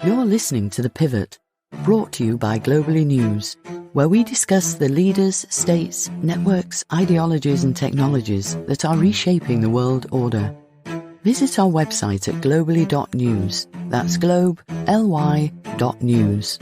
You're listening to The Pivot, brought to you by Globally News, where we discuss the leaders, states, networks, ideologies and technologies that are reshaping the world order. Visit our website at globally.news. That's globe, L-Y, .news.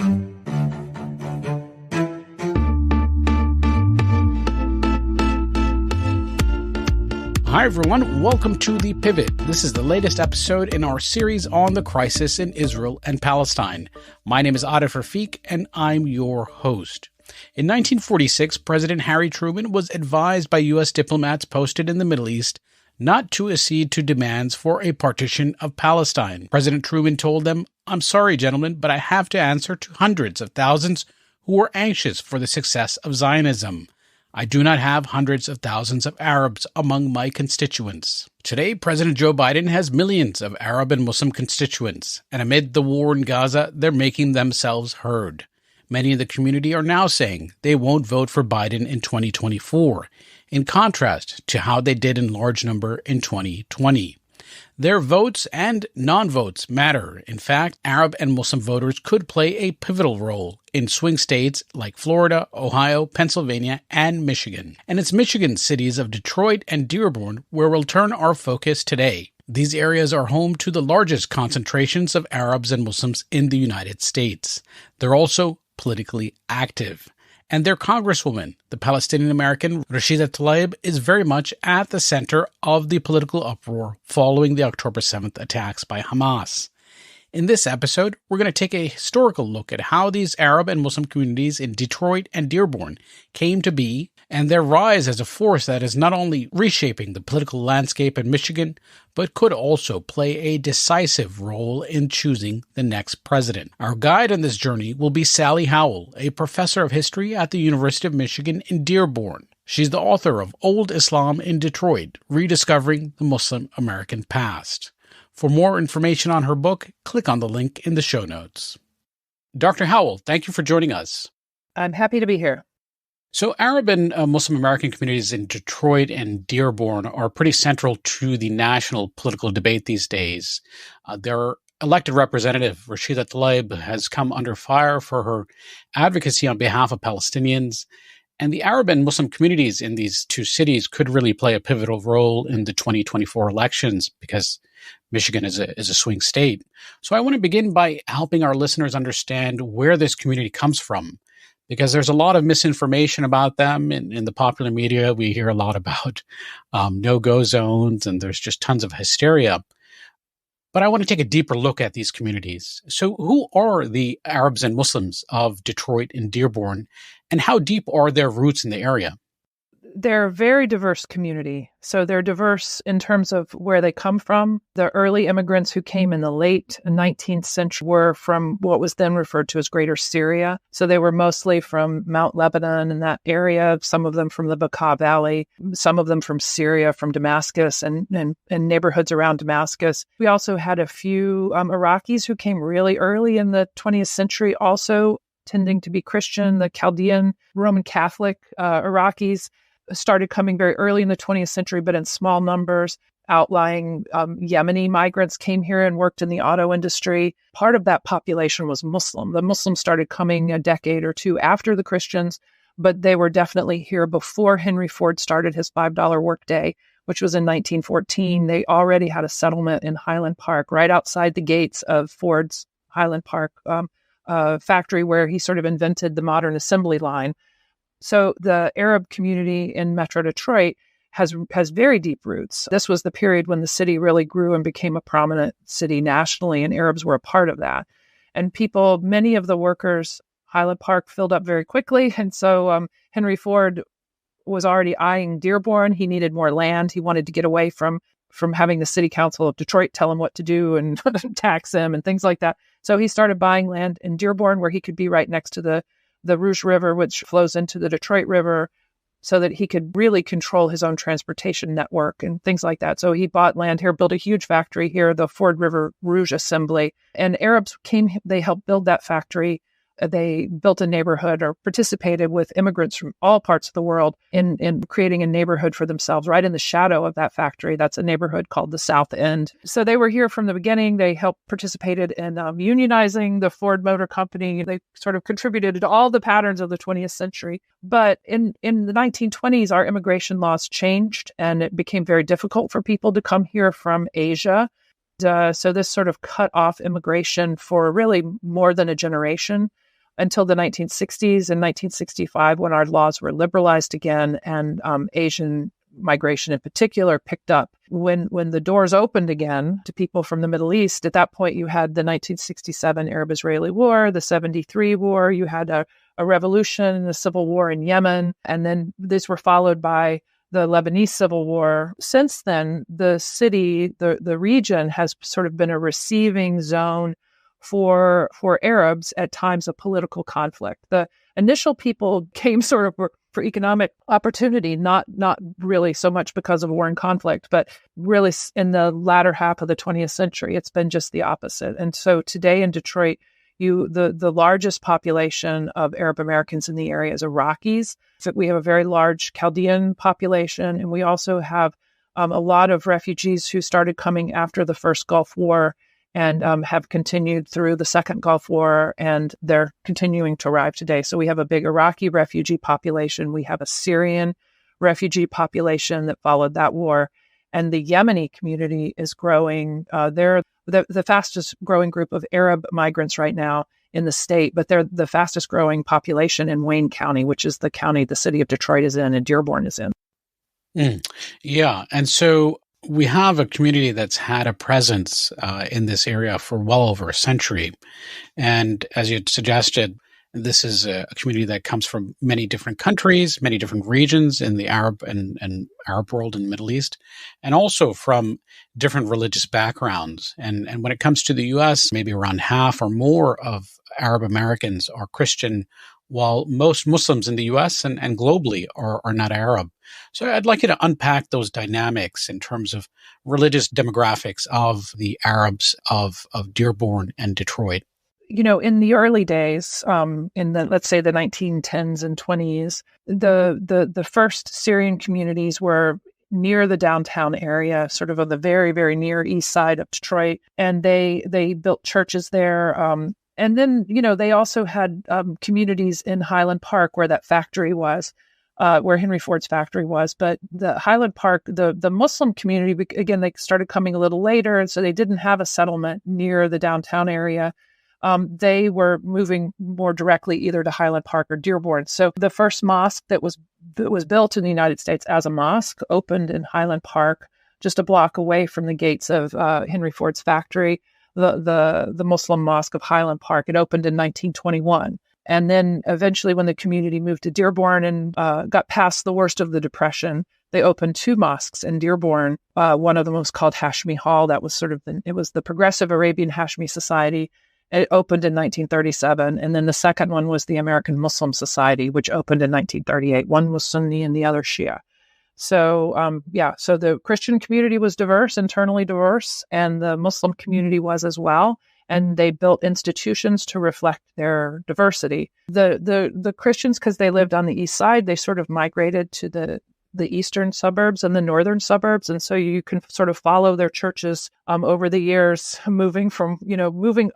Hi everyone, welcome to The Pivot. This is the latest episode in our series on the crisis in Israel and Palestine. My name is Arif Rafiq and I'm your host. In 1946, President Harry Truman was advised by U.S. diplomats posted in the Middle East not to accede to demands for a partition of Palestine. President Truman told them, "I'm sorry, gentlemen, but I have to answer to hundreds of thousands who are anxious for the success of Zionism. I do not have hundreds of thousands of Arabs among my constituents." Today, President Joe Biden has millions of Arab and Muslim constituents, and amid the war in Gaza, they're making themselves heard. Many in the community are now saying they won't vote for Biden in 2024, in contrast to how they did in large number in 2020. Their votes and non-votes matter. In fact, Arab and Muslim voters could play a pivotal role in swing states like Florida, Ohio, Pennsylvania, and Michigan. And it's Michigan cities of Detroit and Dearborn where we'll turn our focus today. These areas are home to the largest concentrations of Arabs and Muslims in the United States. They're also politically active. And their congresswoman, the Palestinian-American Rashida Tlaib, is very much at the center of the political uproar following the October 7th attacks by Hamas. In this episode, we're going to take a historical look at how these Arab and Muslim communities in Detroit and Dearborn came to be and their rise as a force that is not only reshaping the political landscape in Michigan, but could also play a decisive role in choosing the next president. Our guide on this journey will be Sally Howell, a professor of history at the University of Michigan in Dearborn. She's the author of Old Islam in Detroit, Rediscovering the Muslim American Past. For more information on her book, click on the link in the show notes. Dr. Howell, thank you for joining us. I'm happy to be here. So Arab and Muslim American communities in Detroit and Dearborn are pretty central to the national political debate these days. Their elected representative, Rashida Tlaib, has come under fire for her advocacy on behalf of Palestinians. And the Arab and Muslim communities in these two cities could really play a pivotal role in the 2024 elections because Michigan is a swing state. So I want to begin by helping our listeners understand where this community comes from, because there's a lot of misinformation about them. In the popular media, we hear a lot about no-go zones, and there's just tons of hysteria. But I want to take a deeper look at these communities. So who are the Arabs and Muslims of Detroit and Dearborn, and how deep are their roots in the area? They're a very diverse community. So they're diverse in terms of where they come from. The early immigrants who came in the late 19th century were from what was then referred to as Greater Syria. So they were mostly from Mount Lebanon and that area, some of them from the Bekaa Valley, some of them from Syria, from Damascus and neighborhoods around Damascus. We also had a few Iraqis who came really early in the 20th century, also tending to be Christian. The Chaldean Roman Catholic Iraqis started coming very early in the 20th century, but in small numbers. Outlying Yemeni migrants came here and worked in the auto industry. Part of that population was Muslim. The Muslims started coming a decade or two after the Christians, but they were definitely here before Henry Ford started his $5 workday, which was in 1914. They already had a settlement in Highland Park, right outside the gates of Ford's Highland Park factory, where he sort of invented the modern assembly line. So the Arab community in Metro Detroit has very deep roots. This was the period when the city really grew and became a prominent city nationally, and Arabs were a part of that. And many of the workers, Highland Park filled up very quickly. And so Henry Ford was already eyeing Dearborn. He needed more land. He wanted to get away from having the city council of Detroit tell him what to do and tax him and things like that. So he started buying land in Dearborn where he could be right next to the Rouge River, which flows into the Detroit River, so that he could really control his own transportation network and things like that. So he bought land here, built a huge factory here, the Ford River Rouge Assembly. And Arabs came, they helped build that factory They built a neighborhood or participated with immigrants from all parts of the world in creating a neighborhood for themselves right in the shadow of that factory. That's a neighborhood called the South End. So they were here from the beginning. They helped participated in unionizing the Ford Motor Company. They sort of contributed to all the patterns of the 20th century. But in the 1920s, our immigration laws changed, and it became very difficult for people to come here from Asia. So this sort of cut off immigration for really more than a generation until the 1960s and 1965, when our laws were liberalized again, and Asian migration in particular picked up. When the doors opened again to people from the Middle East, at that point you had the 1967 Arab-Israeli War, the 73 War, you had a revolution, the civil war in Yemen, and then these were followed by the Lebanese Civil War. Since then, the city, the region has sort of been a receiving zone for Arabs at times of political conflict. The initial people came sort of for economic opportunity, not really so much because of war and conflict, but really in the latter half of the 20th century, it's been just the opposite. And so today in Detroit, the largest population of Arab Americans in the area is Iraqis. So we have a very large Chaldean population, and we also have a lot of refugees who started coming after the first Gulf War and have continued through the second Gulf War, and they're continuing to arrive today. So we have a big Iraqi refugee population. We have a Syrian refugee population that followed that war. And the Yemeni community is growing. They're the fastest growing group of Arab migrants right now in the state, but they're the fastest growing population in Wayne County, which is the county the city of Detroit is in and Dearborn is in. Yeah. And so we have a community that's had a presence in this area for well over a century. And as you suggested, this is a community that comes from many different countries, many different regions in the Arab and Arab world and Middle East, and also from different religious backgrounds. And when it comes to the U.S., maybe around half or more of Arab Americans are Christian, while most Muslims in the U.S. and globally are not Arab. So I'd like you to unpack those dynamics in terms of religious demographics of the Arabs of Dearborn and Detroit. You know, in the early days, in the, let's say the 1910s and 20s, the first Syrian communities were near the downtown area, sort of on the very, very near east side of Detroit. And they built churches there. And then, you know, they also had communities in Highland Park where that factory was, where Henry Ford's factory was. But the Highland Park, the Muslim community, again, they started coming a little later. And so they didn't have a settlement near the downtown area. They were moving more directly either to Highland Park or Dearborn. So the first mosque that was built in the United States as a mosque opened in Highland Park, just a block away from the gates of Henry Ford's factory, the Muslim Mosque of Highland Park. It opened in 1921. And then eventually when the community moved to Dearborn and got past the worst of the Depression, they opened two mosques in Dearborn. One of them was called Hashmi Hall. That was sort of it was the Progressive Arabian Hashmi Society. It opened in 1937. And then the second one was the American Muslim Society, which opened in 1938. One was Sunni and the other Shia. So, so the Christian community was diverse, internally diverse, and the Muslim community was as well. And they built institutions to reflect their diversity. The Christians, because they lived on the east side, they sort of migrated to the eastern suburbs and the northern suburbs. And so you can sort of follow their churches over the years, moving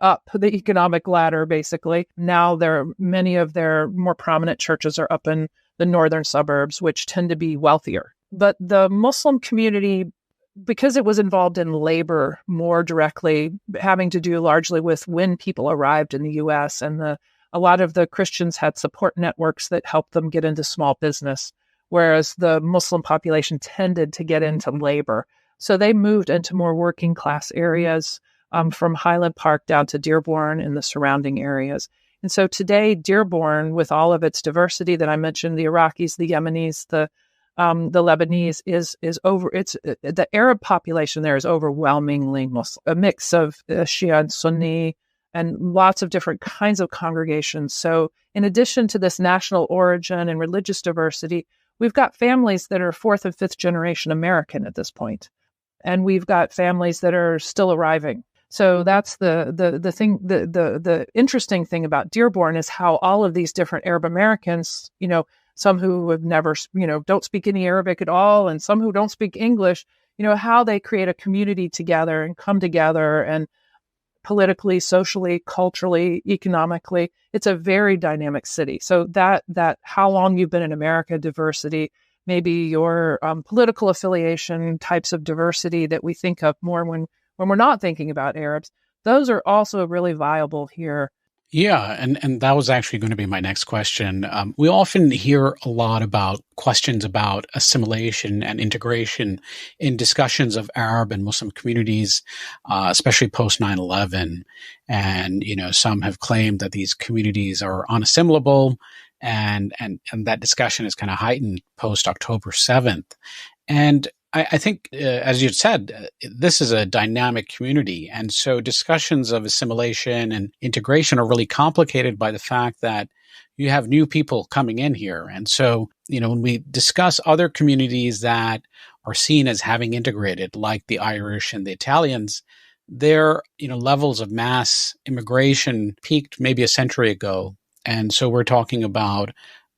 up the economic ladder, basically. Now many of their more prominent churches are up in the northern suburbs, which tend to be wealthier. But the Muslim community, because it was involved in labor more directly, having to do largely with when people arrived in the U.S., and a lot of the Christians had support networks that helped them get into small business, whereas the Muslim population tended to get into labor. So they moved into more working class areas from Highland Park down to Dearborn and the surrounding areas. And so today, Dearborn, with all of its diversity that I mentioned, the Iraqis, the Yemenis, the Lebanese, is over. The Arab population there is overwhelmingly Muslim, a mix of Shia and Sunni, and lots of different kinds of congregations. So in addition to this national origin and religious diversity, we've got families that are fourth and fifth generation American at this point. And we've got families that are still arriving. So that's the thing. The interesting thing about Dearborn is how all of these different Arab Americans, some who have never, don't speak any Arabic at all, and some who don't speak English, how they create a community together and come together, and politically, socially, culturally, economically, it's a very dynamic city. So that how long you've been in America, diversity, maybe your political affiliation, types of diversity that we think of more when we're not thinking about Arabs, those are also really viable here. Yeah, and that was actually going to be my next question. We often hear a lot about questions about assimilation and integration in discussions of Arab and Muslim communities, especially post 9/11. And, some have claimed that these communities are unassimilable, and that discussion is kind of heightened post October 7th. And I think, as you said, this is a dynamic community. And so discussions of assimilation and integration are really complicated by the fact that you have new people coming in here. And so, when we discuss other communities that are seen as having integrated, like the Irish and the Italians, their, levels of mass immigration peaked maybe a century ago. And so we're talking about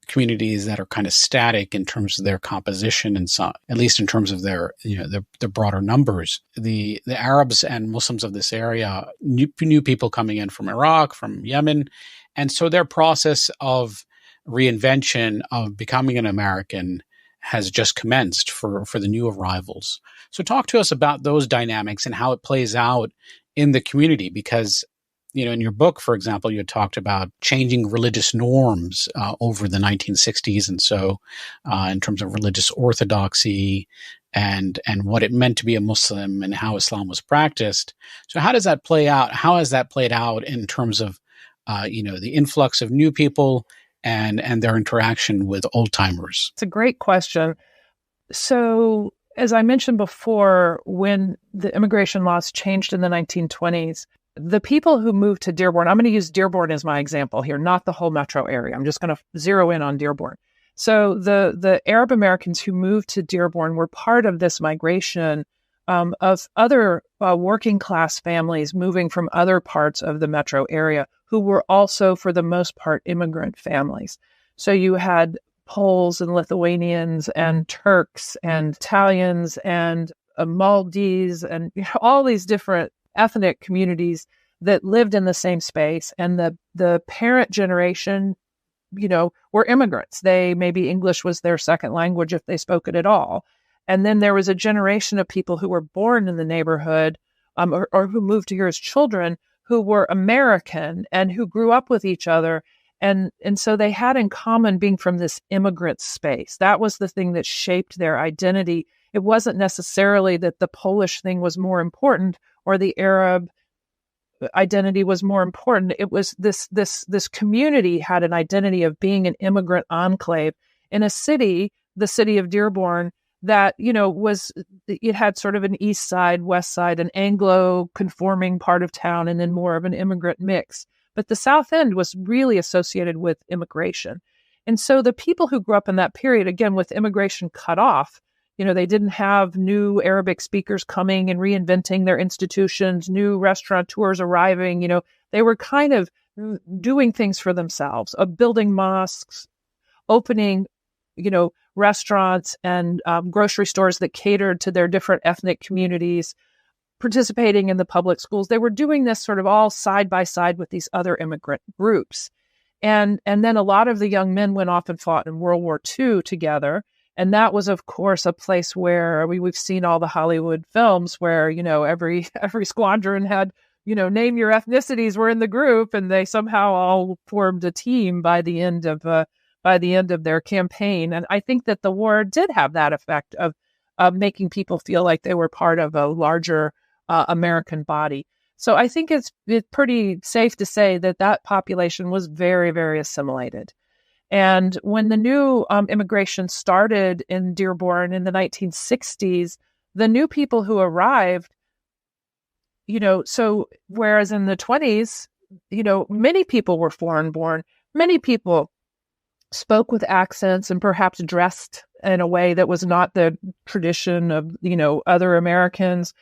communities that are kind of static in terms of their composition, and so, at least in terms of their broader numbers. The Arabs and Muslims of this area, new people coming in from Iraq, from Yemen, and so their process of reinvention of becoming an American has just commenced for the new arrivals. So talk to us about those dynamics and how it plays out in the community, because in your book, for example, you had talked about changing religious norms over the 1960s. And so in terms of religious orthodoxy and what it meant to be a Muslim and how Islam was practiced. So how does that play out? How has that played out in terms of, the influx of new people and their interaction with old timers? It's a great question. So as I mentioned before, when the immigration laws changed in the 1920s, the people who moved to Dearborn, I'm going to use Dearborn as my example here, not the whole metro area. I'm just going to zero in on Dearborn. So the Arab Americans who moved to Dearborn were part of this migration of other working class families moving from other parts of the metro area who were also, for the most part, immigrant families. So you had Poles and Lithuanians and Turks and Italians and Maldives and all these different ethnic communities that lived in the same space. And the parent generation, were immigrants. Maybe English was their second language if they spoke it at all. And then there was a generation of people who were born in the neighborhood or who moved here as children who were American and who grew up with each other. And so they had in common being from this immigrant space. That was the thing that shaped their identity. It wasn't necessarily that the Polish thing was more important or the Arab identity was more important. It was this community had an identity of being an immigrant enclave in a city, the city of Dearborn, that, it had sort of an east side, west side, an Anglo-conforming part of town, and then more of an immigrant mix. But the South End was really associated with immigration. And so the people who grew up in that period, again, with immigration cut off, they didn't have new Arabic speakers coming and reinventing their institutions, new restaurateurs arriving. They were kind of doing things for themselves, of building mosques, opening, restaurants and grocery stores that catered to their different ethnic communities, participating in the public schools. They were doing this sort of all side by side with these other immigrant groups. And then a lot of the young men went off and fought in World War II together. And that was, of course, a place where we've seen all the Hollywood films where, every squadron had, name your ethnicities were in the group, and they somehow all formed a team by the end of their campaign. And I think that the war did have that effect of making people feel like they were part of a larger American body. So I think it's pretty safe to say that population was very, very assimilated. And when the new immigration started in Dearborn in the 1960s, the new people who arrived, so whereas in the 20s, many people were foreign born, many people spoke with accents and perhaps dressed in a way that was not the tradition of, other Americans.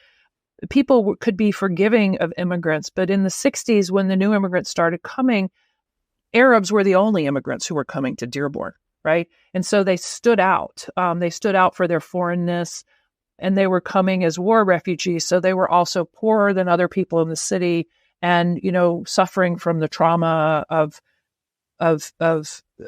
people could be forgiving of immigrants. But in the 60s, when the new immigrants started coming, Arabs were the only immigrants who were coming to Dearborn, right? And so they stood out. They stood out for their foreignness, and they were coming as war refugees. So they were also poorer than other people in the city, and suffering from the trauma of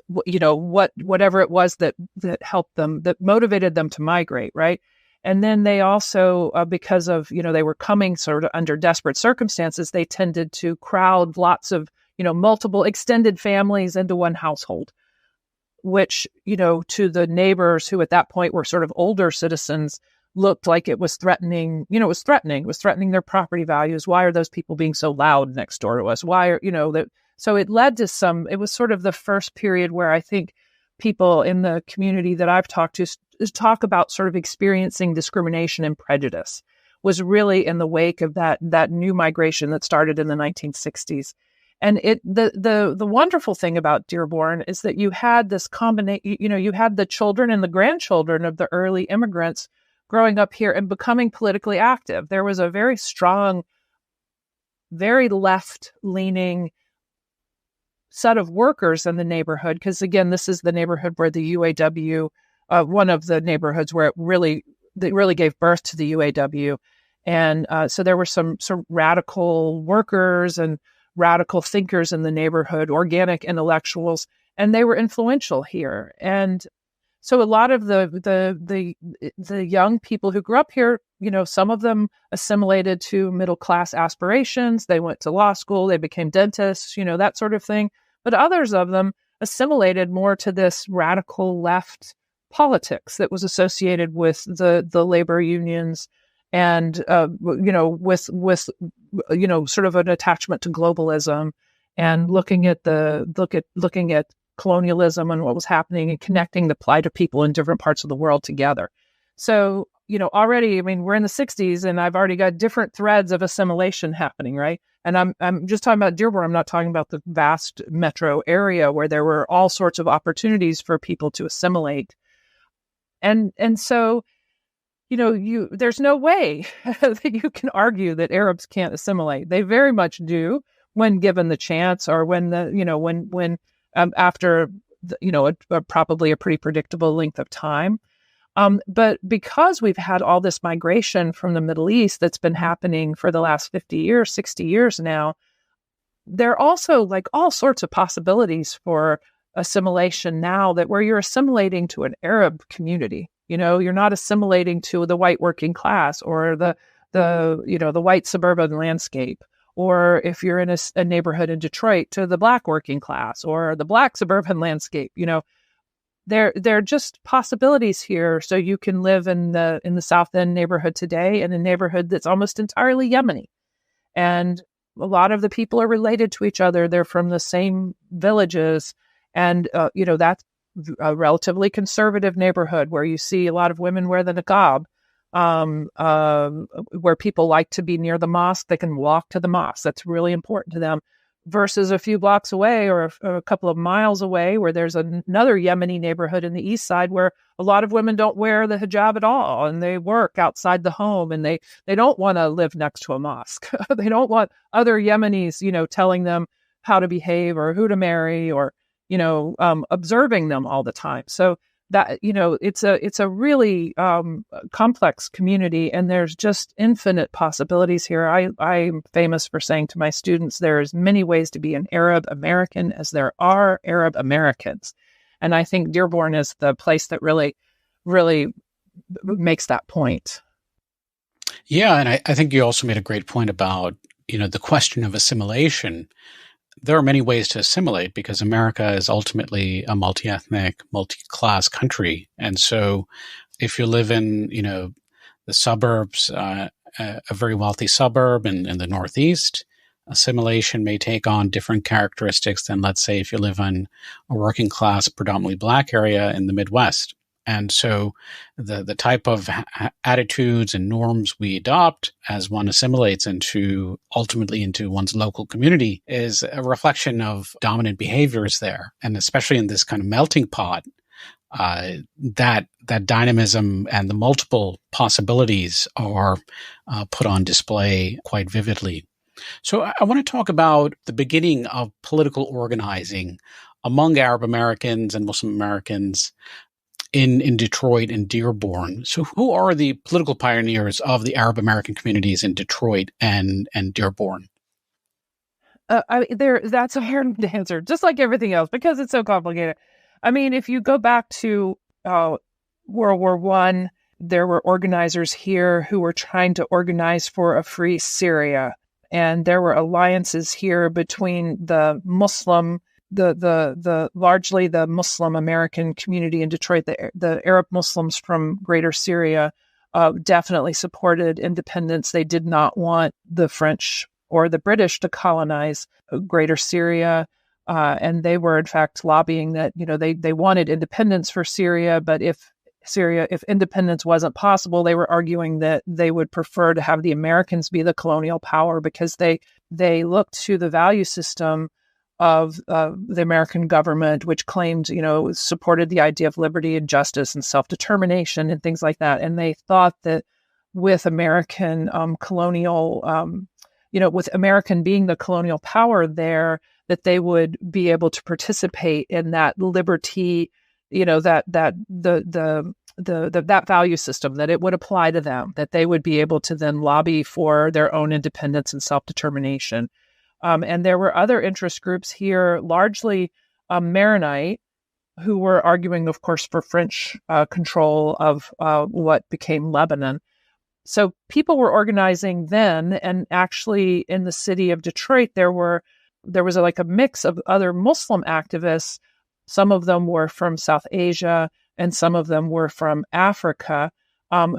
whatever it was that helped them, that motivated them to migrate, right? And then they also, because of they were coming sort of under desperate circumstances, they tended to crowd lots of multiple extended families into one household, which to the neighbors, who at that point were sort of older citizens, looked like it was threatening. It was threatening their property values. Why are those people being so loud next door to us? Why are that? So it led to it was sort of the first period where I think people in the community that I've talked to talk about sort of experiencing discrimination and prejudice, was really in the wake of that new migration that started in the 1960s. And the wonderful thing about Dearborn is that you had this combination, you had the children and the grandchildren of the early immigrants growing up here and becoming politically active. There was a very strong, very left-leaning set of workers in the neighborhood, because again, this is the neighborhood where the UAW, one of the neighborhoods where it really gave birth to the UAW. And so there were some radical workers and radical thinkers in the neighborhood, organic intellectuals, and they were influential here. And so a lot of the young people who grew up here, some of them assimilated to middle class aspirations. They went to law school, they became dentists, that sort of thing. But others of them assimilated more to this radical left politics that was associated with the labor unions, and with sort of an attachment to globalism, and looking at colonialism and what was happening, and connecting the plight of people in different parts of the world together. So already, we're in the 60s, and I've already got different threads of assimilation happening, right? And I'm just talking about Dearborn. I'm not talking about the vast metro area where there were all sorts of opportunities for people to assimilate. And so, there's no way that you can argue that Arabs can't assimilate. They very much do when given the chance, or when after probably a pretty predictable length of time. But because we've had all this migration from the Middle East that's been happening for the last 50 years, 60 years now, there are also all sorts of possibilities for assimilation now, that where you're assimilating to an Arab community, you're not assimilating to the white working class, or the white suburban landscape, or if you're in a neighborhood in Detroit, to the black working class, or the black suburban landscape. There are just possibilities here. So you can live in the South End neighborhood today, in a neighborhood that's almost entirely Yemeni, and a lot of the people are related to each other. They're from the same villages, and that's a relatively conservative neighborhood where you see a lot of women wear the niqab, where people like to be near the mosque. They can walk to the mosque. That's really important to them. Versus a few blocks away, or a couple of miles away, where there's another Yemeni neighborhood in the east side where a lot of women don't wear the hijab at all, and they work outside the home, and they don't want to live next to a mosque. They don't want other Yemenis, telling them how to behave or who to marry, or observing them all the time. So that it's a really complex community, and there's just infinite possibilities here. I'm famous for saying to my students, there's many ways to be an Arab American as there are Arab Americans, and I think Dearborn is the place that really makes that point. Yeah, and I think you also made a great point about the question of assimilation. There are many ways to assimilate, because America is ultimately a multi-ethnic, multi-class country. And so if you live in, the suburbs, a very wealthy suburb in the Northeast, assimilation may take on different characteristics than, let's say, if you live in a working class, predominantly Black area in the Midwest. And so the type of attitudes and norms we adopt as one assimilates ultimately into one's local community is a reflection of dominant behaviors there. And especially in this kind of melting pot, that dynamism and the multiple possibilities are put on display quite vividly. So I want to talk about the beginning of political organizing among Arab Americans and Muslim Americans in Detroit and Dearborn. So who are the political pioneers of the Arab American communities in Detroit and Dearborn? That's a hard one to answer, just like everything else, because it's so complicated. I mean, if you go back to World War I, there were organizers here who were trying to organize for a free Syria. And there were alliances here between the Muslim, the largely the Muslim American community in Detroit. The Arab Muslims from Greater Syria definitely supported independence. They did not want the French or the British to colonize Greater Syria. And they were, in fact, lobbying that, they wanted independence for Syria, but if independence wasn't possible, they were arguing that they would prefer to have the Americans be the colonial power because they looked to the value system of the American government, which claimed, supported the idea of liberty and justice and self-determination and things like that. And they thought that with American colonial, with American being the colonial power there, that they would be able to participate in that liberty, that value system, that it would apply to them, that they would be able to then lobby for their own independence and self-determination. And there were other interest groups here, largely Maronite, who were arguing, of course, for French control of what became Lebanon. So people were organizing then, and actually in the city of Detroit, there was a mix of other Muslim activists. Some of them were from South Asia, and some of them were from Africa,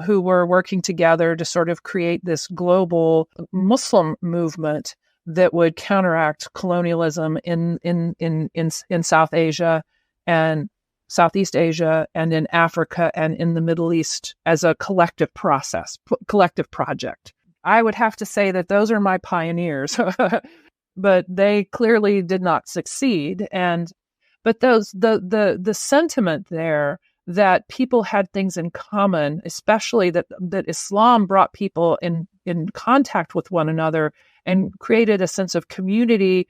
who were working together to sort of create this global Muslim movement that would counteract colonialism in South Asia and Southeast Asia and in Africa and in the Middle East as a collective project. I would have to say that those are my pioneers, but they clearly did not succeed. But the sentiment there that people had things in common, especially that Islam brought people in contact with one another and created a sense of community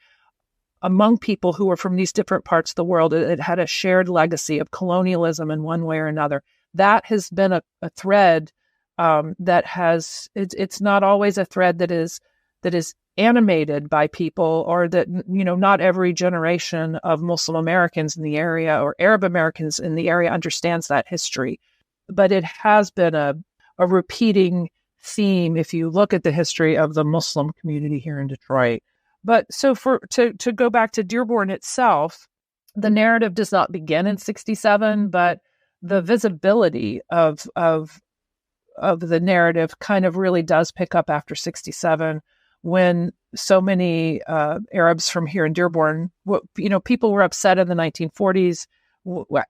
among people who were from these different parts of the world. It had a shared legacy of colonialism in one way or another. That has been a thread it's not always a thread that is animated by people, or that, not every generation of Muslim Americans in the area or Arab Americans in the area understands that history. But it has been a repeating theme if you look at the history of the Muslim community here in Detroit. But so to go back to Dearborn itself, the narrative does not begin in 1967, but the visibility of the narrative kind of really does pick up after 1967, when so many Arabs from here in Dearborn, people were upset in the 1940s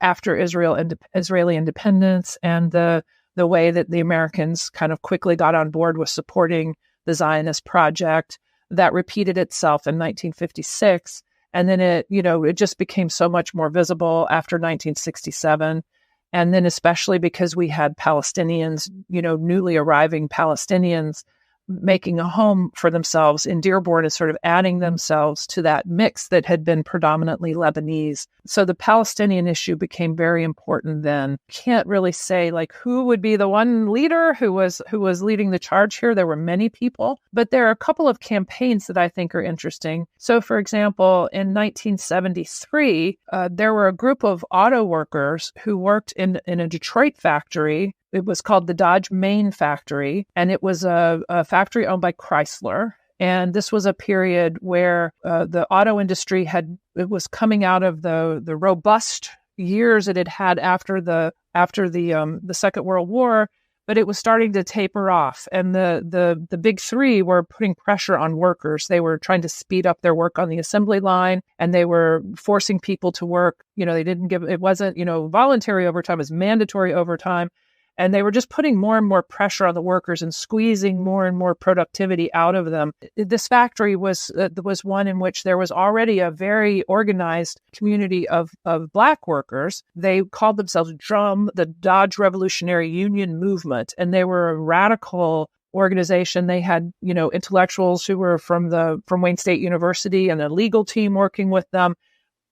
after Israeli independence, and the way that the Americans kind of quickly got on board with supporting the Zionist project. That repeated itself in 1956, and then it just became so much more visible after 1967. And then especially because we had Palestinians, newly arriving Palestinians making a home for themselves in Dearborn, is sort of adding themselves to that mix that had been predominantly Lebanese. So the Palestinian issue became very important then. Can't really say who would be the one leader who was leading the charge here. There were many people, but there are a couple of campaigns that I think are interesting. So for example, in 1973, there were a group of auto workers who worked in a Detroit factory. It was called the Dodge Main Factory, and it was a factory owned by Chrysler. And this was a period where the auto industry was coming out of the robust years it had had after the Second World War, but it was starting to taper off. And the big three were putting pressure on workers. They were trying to speed up their work on the assembly line, and they were forcing people to work. They didn't give, it wasn't, voluntary overtime, it was mandatory overtime. And they were just putting more and more pressure on the workers and squeezing more and more productivity out of them. This factory was one in which there was already a very organized community of Black workers. They called themselves DRUM, the Dodge Revolutionary Union Movement, and they were a radical organization. They had, intellectuals who were from Wayne State University and a legal team working with them.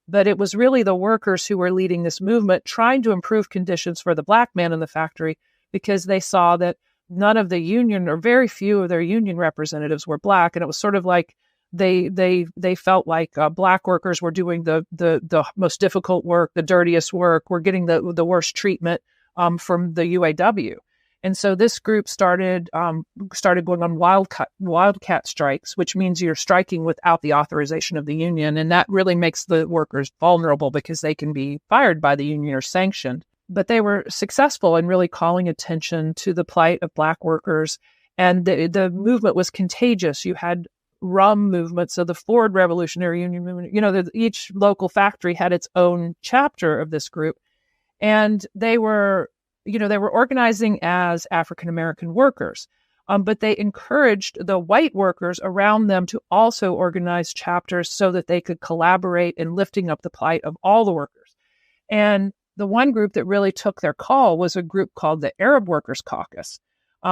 But it was really the workers who were leading this movement, trying to improve conditions for the Black man in the factory, because they saw that none of the union, or very few of their union representatives, were Black. And it was sort of like they felt like Black workers were doing the most difficult work, the dirtiest work, were getting the worst treatment from the UAW. And so this group started going on wildcat strikes, which means you're striking without the authorization of the union. And that really makes the workers vulnerable because they can be fired by the union or sanctioned. But they were successful in really calling attention to the plight of Black workers. And the movement was contagious. You had RUM movement, so the Ford Revolutionary Union movement. Each local factory had its own chapter of this group. And they were organizing as African-American workers, but they encouraged the white workers around them to also organize chapters so that they could collaborate in lifting up the plight of all the workers. And the one group that really took their call was a group called the Arab Workers Caucus,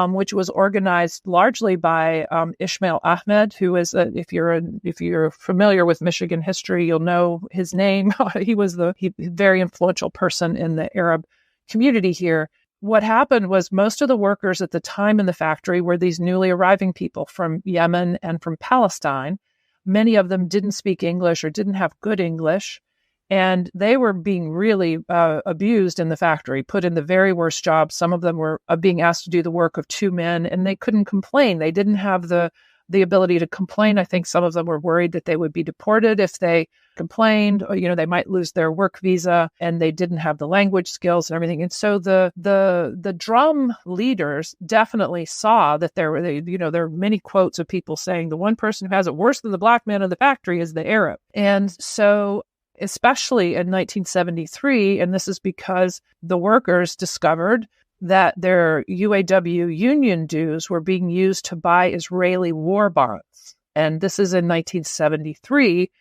which was organized largely by Ismail Ahmed, who is, if you're familiar with Michigan history, you'll know his name. He was a very influential person in the Arab community here. What happened was most of the workers at the time in the factory were these newly arriving people from Yemen and from Palestine. Many of them didn't speak English or didn't have good English, and they were being really abused in the factory, put in the very worst jobs. Some of them were being asked to do the work of two men, and they couldn't complain. They didn't have the ability to complain. I think some of them were worried that they would be deported if they complained, or, they might lose their work visa, and they didn't have the language skills and everything. And so the drum leaders definitely saw that there were many quotes of people saying the one person who has it worse than the Black man in the factory is the Arab. And so especially in 1973, and this is because the workers discovered that their UAW union dues were being used to buy Israeli war bonds. And this is in 1973,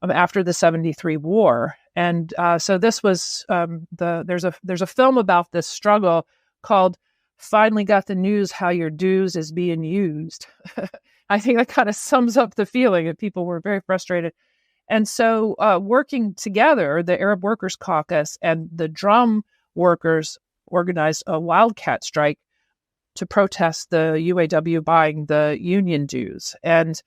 after the 73 war. And so this was, there's a film about this struggle called Finally Got the News How Your Dues is Being Used. I think that kind of sums up the feeling that people were very frustrated. And so working together, the Arab Workers Caucus and the drum workers organized a wildcat strike to protest the UAW buying the union dues. And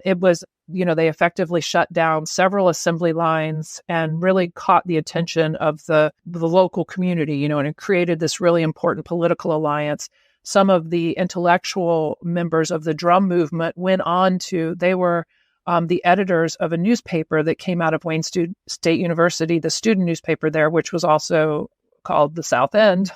it was, they effectively shut down several assembly lines and really caught the attention of the local community, and it created this really important political alliance. Some of the intellectual members of the drum movement went on to, they were the editors of a newspaper that came out of Wayne State University, the student newspaper there, which was also called the South End.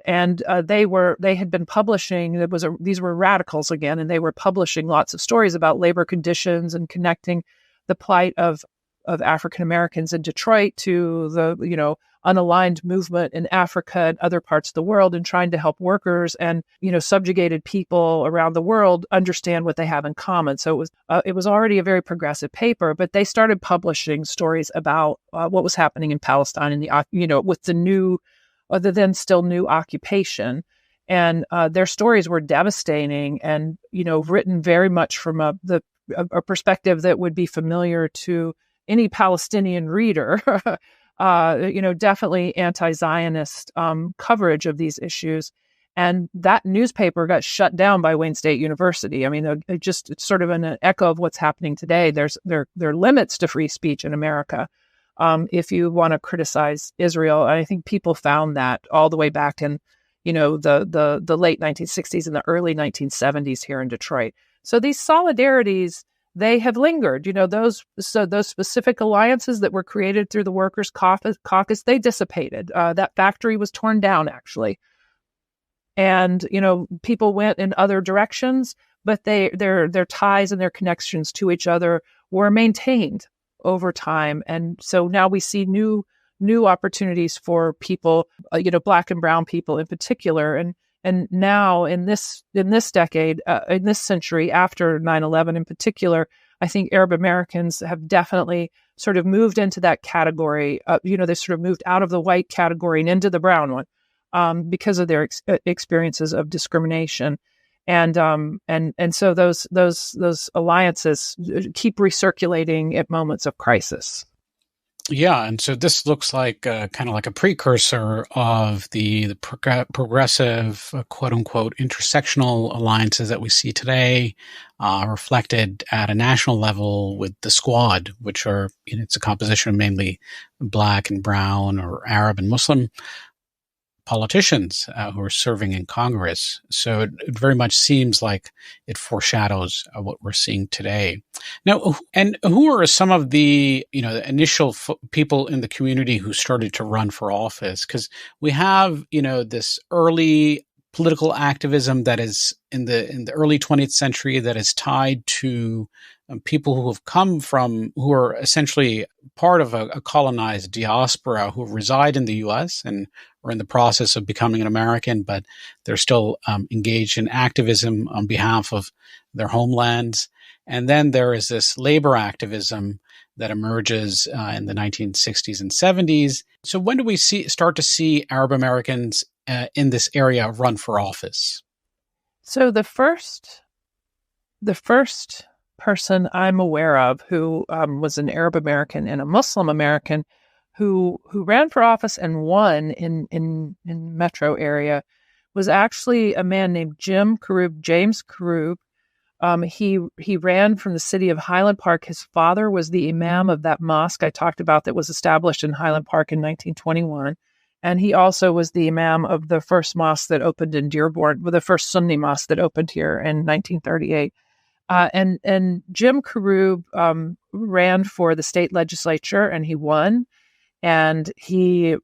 And they had been publishing, these were radicals again, and they were publishing lots of stories about labor conditions and connecting the plight of African Americans in Detroit to the, unaligned movement in Africa and other parts of the world, and trying to help workers and, subjugated people around the world understand what they have in common. So it was already a very progressive paper, but they started publishing stories about what was happening in Palestine and with the then still new occupation. And their stories were devastating and, written very much from a perspective that would be familiar to any Palestinian reader. Definitely anti-Zionist coverage of these issues. And that newspaper got shut down by Wayne State University. I mean, it's sort of an echo of what's happening today. There are limits to free speech in America if you want to criticize Israel. I think people found that all the way back in, the late 1960s and the early 1970s here in Detroit. So these solidarities, they have lingered. Those specific alliances that were created through the Workers' Caucus, they dissipated. That factory was torn down, actually. And, people went in other directions, but their ties and their connections to each other were maintained over time. And so now we see new new opportunities for people, Black and brown people in particular. And now in this decade, in this century, after 9/11 in particular, I think Arab Americans have definitely sort of moved into that category. They sort of moved out of the white category and into the brown one because of their experiences of discrimination. And so those alliances keep recirculating at moments of crisis. Yeah, and so this looks like kind of like a precursor of the progressive, quote unquote, intersectional alliances that we see today, reflected at a national level with the Squad, which are, it's a composition of mainly Black and brown or Arab and Muslim politicians who are serving in Congress. So it very much seems like it foreshadows what we're seeing today. Now, and who are some of the, the initial people in the community who started to run for office? Because we have, this early political activism that is in the early 20th century that is tied to people who have come from, who are essentially part of a colonized diaspora who reside in the U.S. and are in the process of becoming an American, but they're still engaged in activism on behalf of their homelands. And then there is this labor activism that emerges in the 1960s and 70s. So when do we start to see Arab Americans in this area run for office? So the first person I'm aware of who was an Arab American and a Muslim American who ran for office and won in metro area was actually a man named James Karub. He ran from the city of Highland Park. His father was the imam of that mosque I talked about that was established in Highland Park in 1921. And he also was the imam of the first mosque that opened in Dearborn, the first Sunni mosque that opened here in 1938. And Jim Karub ran for the state legislature and he won. And his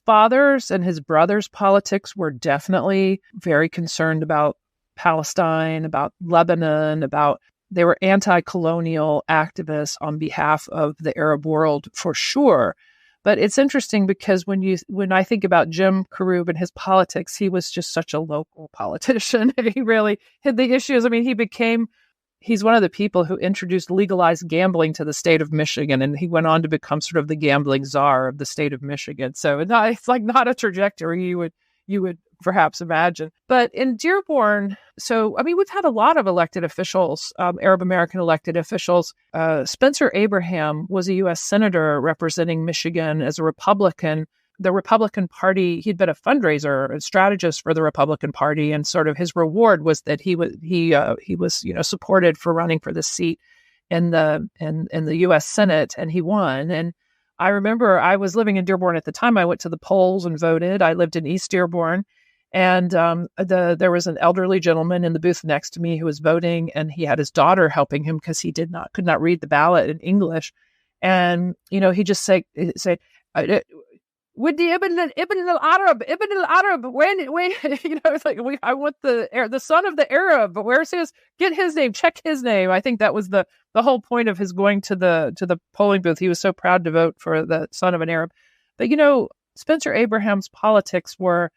father's and his brother's politics were definitely very concerned about Palestine, about Lebanon, they were anti-colonial activists on behalf of the Arab world for sure. But it's interesting because when I think about Jim Karub and his politics, he was just such a local politician. He really had the issues. I mean, he's one of the people who introduced legalized gambling to the state of Michigan, and he went on to become sort of the gambling czar of the state of Michigan. So it's like not a trajectory you would perhaps imagine. But in Dearborn, we've had a lot of elected officials, Arab American elected officials. Spencer Abraham was a U.S. Senator representing Michigan as a Republican. The Republican Party, he'd been a fundraiser and strategist for the Republican Party, and sort of his reward was that he was supported for running for the seat in the U.S. Senate, and he won. And I remember I was living in Dearborn at the time. I went to the polls and voted. I lived in East Dearborn, and there was an elderly gentleman in the booth next to me who was voting, and he had his daughter helping him because he could not read the ballot in English, and he just say. With the Ibn al-Arab, when it's like I want the son of the Arab, but where's his? Get his name, check his name. I think that was the whole point of his going to the polling booth. He was so proud to vote for the son of an Arab. But Spencer Abraham's politics were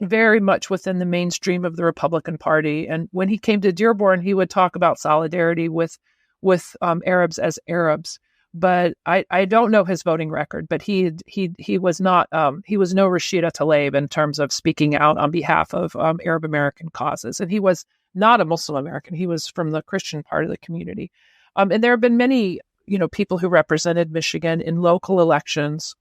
very much within the mainstream of the Republican Party, and when he came to Dearborn, he would talk about solidarity with Arabs as Arabs. But I don't know his voting record, but he was not he was no Rashida Tlaib in terms of speaking out on behalf of Arab American causes, and he was not a Muslim American. He was from the Christian part of the community, and there have been many people who represented Michigan in local elections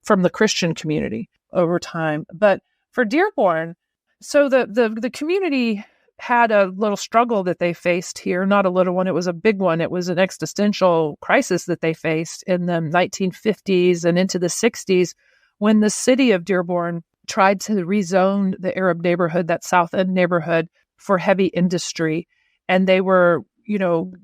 from the Christian community over time. But for Dearborn, so the community had a little struggle that they faced here, not a little one. It was a big one. It was an existential crisis that they faced in the 1950s and into the 60s when the city of Dearborn tried to rezone the Arab neighborhood, that South End neighborhood, for heavy industry. And they were,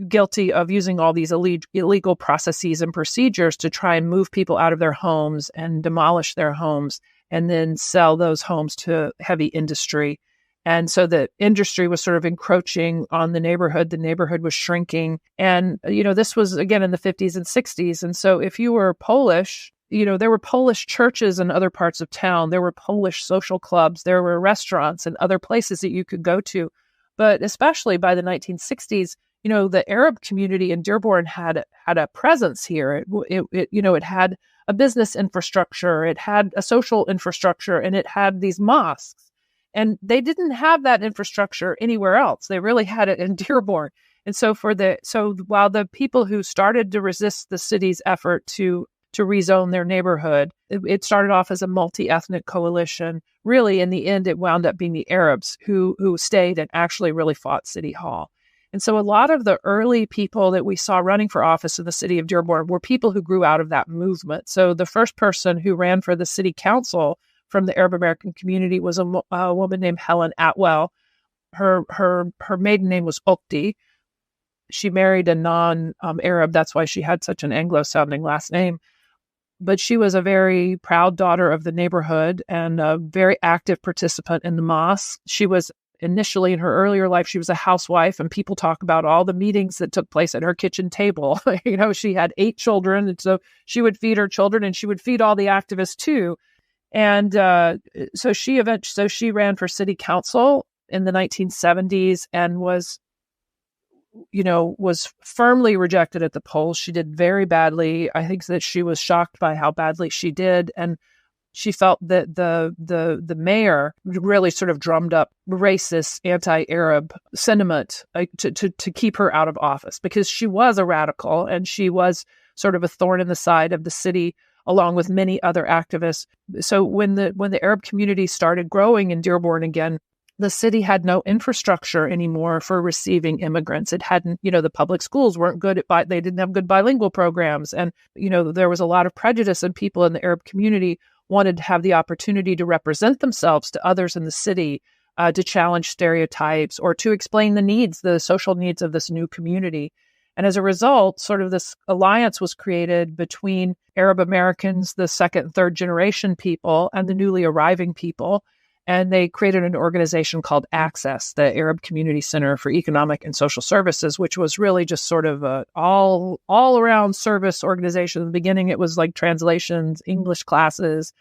guilty of using all these illegal processes and procedures to try and move people out of their homes and demolish their homes and then sell those homes to heavy industry. And so the industry was sort of encroaching on the neighborhood. The neighborhood was shrinking. And, this was, again, in the 50s and 60s. And so if you were Polish, there were Polish churches in other parts of town. There were Polish social clubs. There were restaurants and other places that you could go to. But especially by the 1960s, the Arab community in Dearborn had a presence here. It had a business infrastructure, it had a social infrastructure, and it had these mosques. And they didn't have that infrastructure anywhere else. They really had it in Dearborn. And so while the people who started to resist the city's effort to rezone their neighborhood, it started off as a multi-ethnic coalition. Really, in the end, it wound up being the Arabs who stayed and actually really fought City Hall. And so a lot of the early people that we saw running for office in the city of Dearborn were people who grew out of that movement. So the first person who ran for the city council from the Arab American community was a woman named Helen Atwell. Her maiden name was Okti. She married a non-Arab. That's why she had such an Anglo-sounding last name. But she was a very proud daughter of the neighborhood and a very active participant in the mosque. She was initially, in her earlier life, she was a housewife, and people talk about all the meetings that took place at her kitchen table. She had 8 children, and so she would feed her children, and she would feed all the activists too. And so she ran for city council in the 1970s and was firmly rejected at the polls. She did very badly. I think that she was shocked by how badly she did, and she felt that the mayor really sort of drummed up racist, anti-Arab sentiment to keep her out of office, because she was a radical and she was sort of a thorn in the side of the city, along with many other activists. So when the Arab community started growing in Dearborn again, the city had no infrastructure anymore for receiving immigrants. It hadn't, the public schools weren't good they didn't have good bilingual programs. And, there was a lot of prejudice, and people in the Arab community wanted to have the opportunity to represent themselves to others in the city, to challenge stereotypes or to explain the social needs of this new community. And as a result, sort of this alliance was created between Arab Americans, the second and third generation people, and the newly arriving people. And they created an organization called Access, the Arab Community Center for Economic and Social Services, which was really just sort of a all-around service organization. In the beginning, it was like translations, English classes,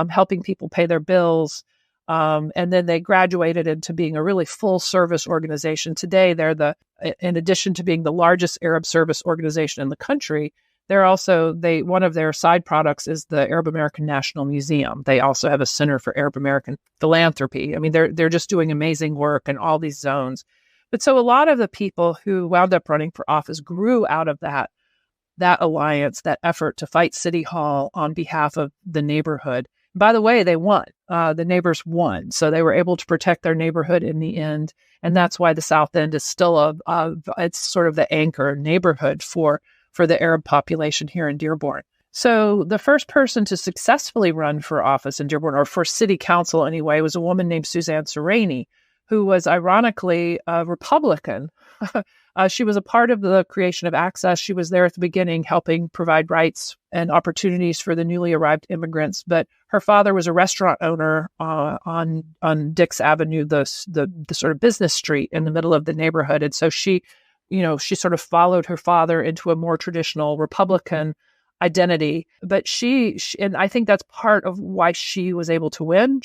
helping people pay their bills. And then they graduated into being a really full-service organization. Today, they're in addition to being the largest Arab service organization in the country, one of their side products is the Arab American National Museum. They also have a Center for Arab American Philanthropy. I mean, they're just doing amazing work in all these zones. But so a lot of the people who wound up running for office grew out of that alliance, that effort to fight City Hall on behalf of the neighborhood. By the way, they won. The neighbors won. So they were able to protect their neighborhood in the end. And that's why the South End is still it's sort of the anchor neighborhood for the Arab population here in Dearborn. So the first person to successfully run for office in Dearborn, or for city council anyway, was a woman named Suzanne Sereni, who was ironically a Republican. She was a part of the creation of Access. She was there at the beginning, helping provide rights and opportunities for the newly arrived immigrants. But her father was a restaurant owner on Dix Avenue, the sort of business street in the middle of the neighborhood. And so she sort of followed her father into a more traditional Republican identity. But and I think that's part of why she was able to win.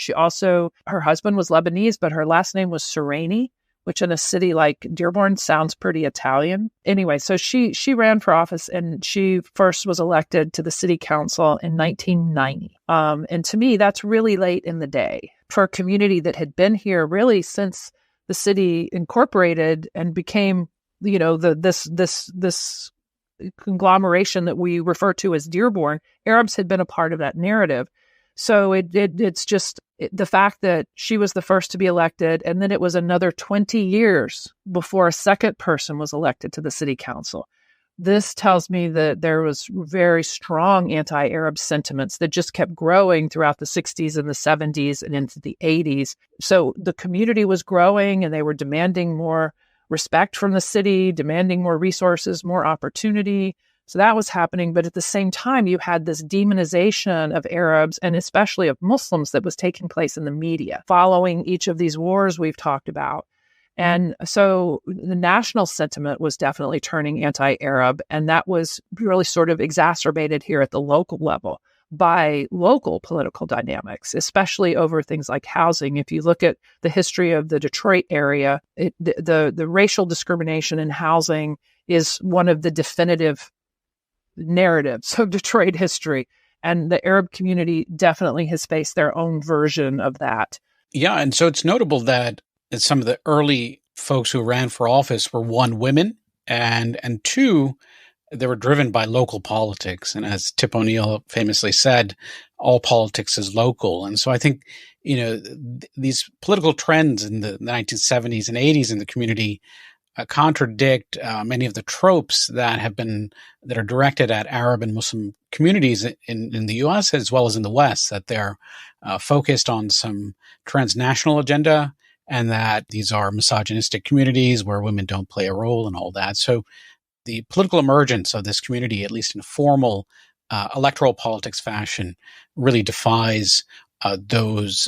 Her husband was Lebanese, but her last name was Sereni, which in a city like Dearborn sounds pretty Italian. Anyway, so she ran for office, and she first was elected to the city council in 1990. And to me, that's really late in the day for a community that had been here really since the city incorporated and became, this conglomeration that we refer to as Dearborn. Arabs had been a part of that narrative. So it's just the fact that she was the first to be elected, and then it was another 20 years before a second person was elected to the city council. This tells me that there was very strong anti-Arab sentiments that just kept growing throughout the 60s and the 70s and into the 80s. So the community was growing, and they were demanding more respect from the city, demanding more resources, more opportunity. So that was happening. But at the same time, you had this demonization of Arabs and especially of Muslims that was taking place in the media following each of these wars we've talked about. And so the national sentiment was definitely turning anti-Arab, and that was really sort of exacerbated here at the local level by local political dynamics, especially over things like housing. If you look at the history of the Detroit area, the racial discrimination in housing is one of the definitive narratives of Detroit history. And the Arab community definitely has faced their own version of that. Yeah, and so it's notable that some of the early folks who ran for office were, one, women, and two, they were driven by local politics. And as Tip O'Neill famously said, all politics is local. And so I think, these political trends in the 1970s and 80s in the community contradict many of the tropes that are directed at Arab and Muslim communities in the U.S. as well as in the West, that they're focused on some transnational agenda and that these are misogynistic communities where women don't play a role and all that. So the political emergence of this community, at least in a formal electoral politics fashion, really defies those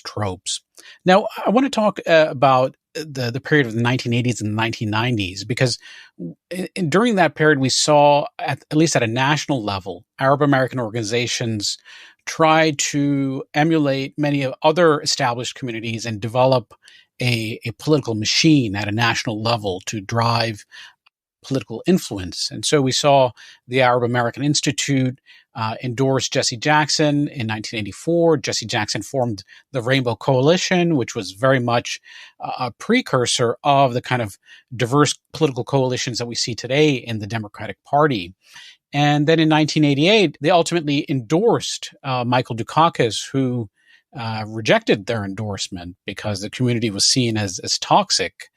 tropes. Now, I want to talk about the period of the 1980s and the 1990s, because during that period, we saw, at least at a national level, Arab American organizations try to emulate many of other established communities and develop a political machine at a national level to drive political influence. And so we saw the Arab American Institute endorse Jesse Jackson in 1984. Jesse Jackson formed the Rainbow Coalition, which was very much a precursor of the kind of diverse political coalitions that we see today in the Democratic Party. And then in 1988, they ultimately endorsed Michael Dukakis, who rejected their endorsement because the community was seen as toxic.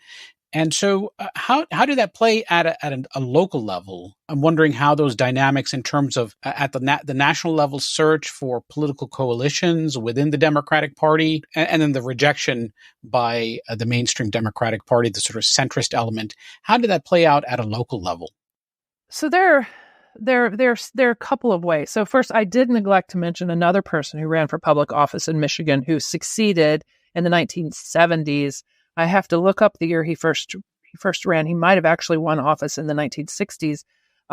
And so how did that play at a local level? I'm wondering how those dynamics in terms of at the national level search for political coalitions within the Democratic Party and then the rejection by the mainstream Democratic Party, the sort of centrist element, how did that play out at a local level? So there are a couple of ways. So first, I did neglect to mention another person who ran for public office in Michigan who succeeded in the 1970s. I have to look up the year he first ran. He might have actually won office in the 1960s.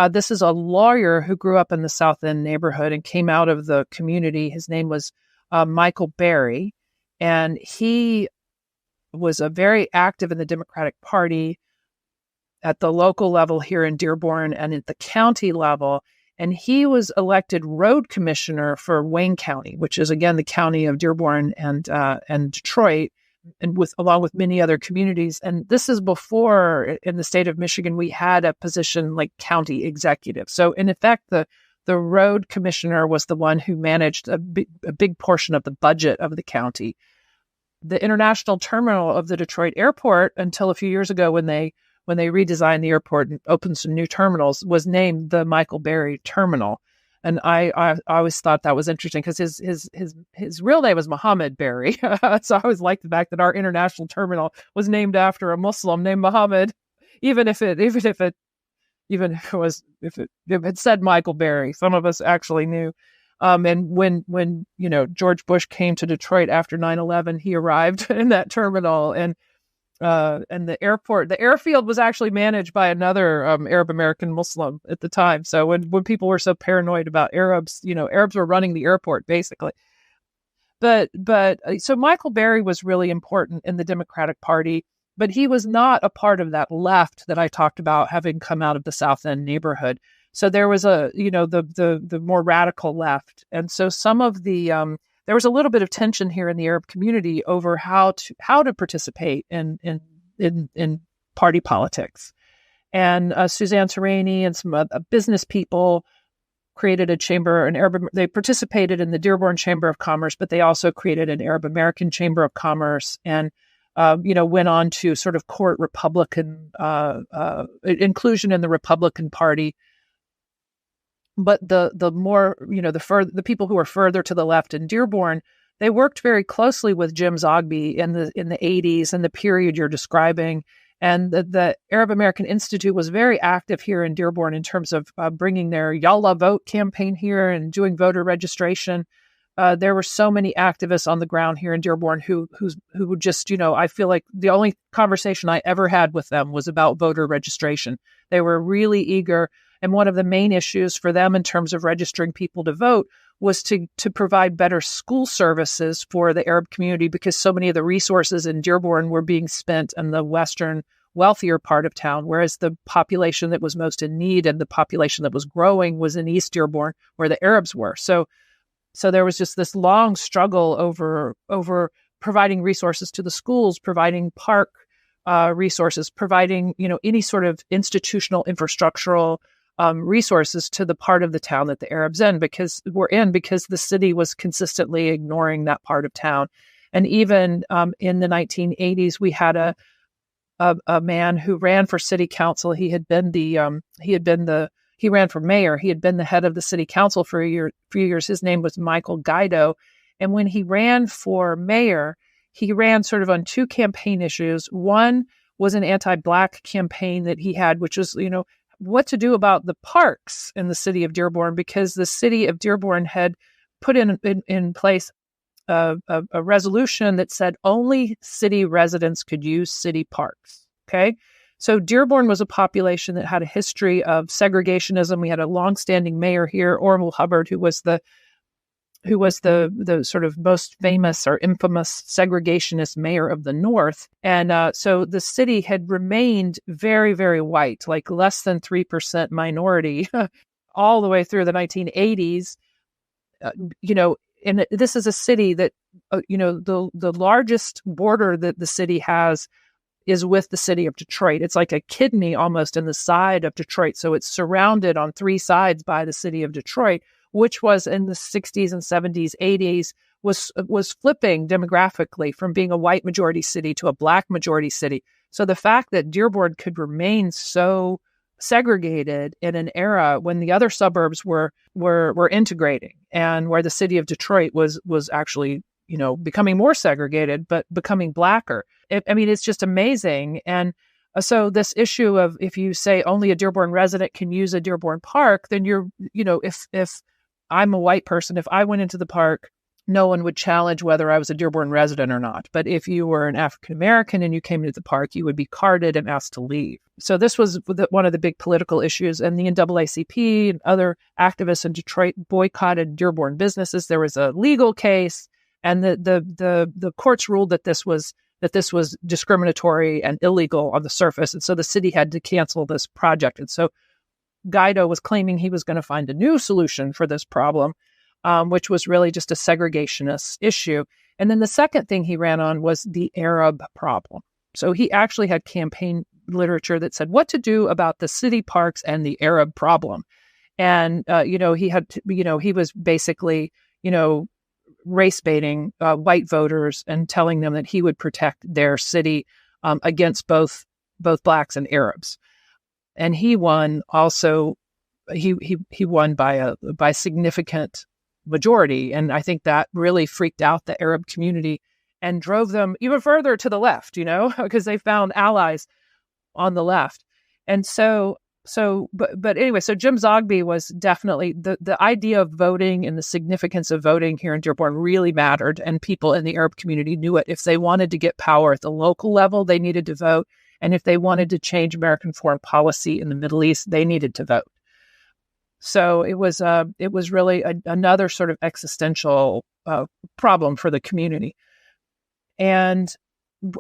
This is a lawyer who grew up in the South End neighborhood and came out of the community. His name was Michael Berry, and he was very active in the Democratic Party at the local level here in Dearborn and at the county level. And he was elected road commissioner for Wayne County, which is, again, the county of Dearborn and Detroit, and along with many other communities. And this is before, in the state of Michigan, we had a position like county executive. So in effect, the road commissioner was the one who managed a big portion of the budget of the county. The international terminal of the Detroit airport, until a few years ago when they redesigned the airport and opened some new terminals, was named the Michael Berry Terminal. And I always thought that was interesting because his real name was Muhammad Berry. So I always liked the fact that our international terminal was named after a Muslim named Muhammad, even if it said Michael Berry. Some of us actually knew. And when George Bush came to Detroit after 9/11, he arrived in that terminal, and the airfield was actually managed by another Arab American Muslim at the time. So when people were so paranoid about Arabs, Arabs were running the airport basically. But so Michael Berry was really important in the Democratic Party, but he was not a part of that left that I talked about, having come out of the South End neighborhood. So there was the more radical left, and so some of the there was a little bit of tension here in the Arab community over how to participate in party politics. And Suzanne Terraney and some business people created a chamber, they participated in the Dearborn Chamber of Commerce, but they also created an Arab American Chamber of Commerce and, went on to sort of court Republican inclusion in the Republican Party. But the more, the people who were further to the left in Dearborn, they worked very closely with Jim Zogby in the 80s and the period you're describing. And the Arab American Institute was very active here in Dearborn in terms of bringing their Yalla Vote campaign here and doing voter registration. There were so many activists on the ground here in Dearborn who would just, I feel like the only conversation I ever had with them was about voter registration. They were really eager. And one of the main issues for them in terms of registering people to vote was to provide better school services for the Arab community, because so many of the resources in Dearborn were being spent in the western, wealthier part of town, whereas the population that was most in need and the population that was growing was in East Dearborn, where the Arabs were. So there was just this long struggle over providing resources to the schools, providing park resources, providing any sort of institutional infrastructural resources to the part of the town that the Arabs because the city was consistently ignoring that part of town. And even in the 1980s, we had a man who ran for city council. He ran for mayor. He had been the head of the city council for a few years. His name was Michael Guido. And when he ran for mayor, he ran sort of on two campaign issues. One was an anti-Black campaign that he had, which was, what to do about the parks in the city of Dearborn, because the city of Dearborn had put in place a resolution that said only city residents could use city parks. Okay. So Dearborn was a population that had a history of segregationism. We had a longstanding mayor here, Orville Hubbard, who was the sort of most famous or infamous segregationist mayor of the North. And so the city had remained very, very white, like less than 3% minority all the way through the 1980s. And this is a city that, the largest border that the city has is with the city of Detroit. It's like a kidney almost in the side of Detroit. So it's surrounded on three sides by the city of Detroit, which was in the 60s and 70s, 80s, was flipping demographically from being a white majority city to a Black majority city. So the fact that Dearborn could remain so segregated in an era when the other suburbs were integrating, and where the city of Detroit was actually, becoming more segregated, but becoming Blacker. It's just amazing. And so this issue of, if you say only a Dearborn resident can use a Dearborn park, then if I'm a white person, if I went into the park, no one would challenge whether I was a Dearborn resident or not. But if you were an African American and you came into the park, you would be carded and asked to leave. So this was one of the big political issues. And the NAACP and other activists in Detroit boycotted Dearborn businesses. There was a legal case, and the courts ruled that this was discriminatory and illegal on the surface. And so the city had to cancel this project. And so Guido was claiming he was going to find a new solution for this problem, which was really just a segregationist issue. And then the second thing he ran on was the Arab problem. So he actually had campaign literature that said what to do about the city parks and the Arab problem. And, he was basically, race baiting white voters and telling them that he would protect their city against both Blacks and Arabs. And he won also. He won by significant majority, and I think that really freaked out the Arab community and drove them even further to the left. Because they found allies on the left. And but anyway, so Jim Zogby was definitely the idea of voting and the significance of voting here in Dearborn really mattered, and people in the Arab community knew it. If they wanted to get power at the local level, they needed to vote. And if they wanted to change American foreign policy in the Middle East, they needed to vote. So it was really another sort of existential problem for the community. And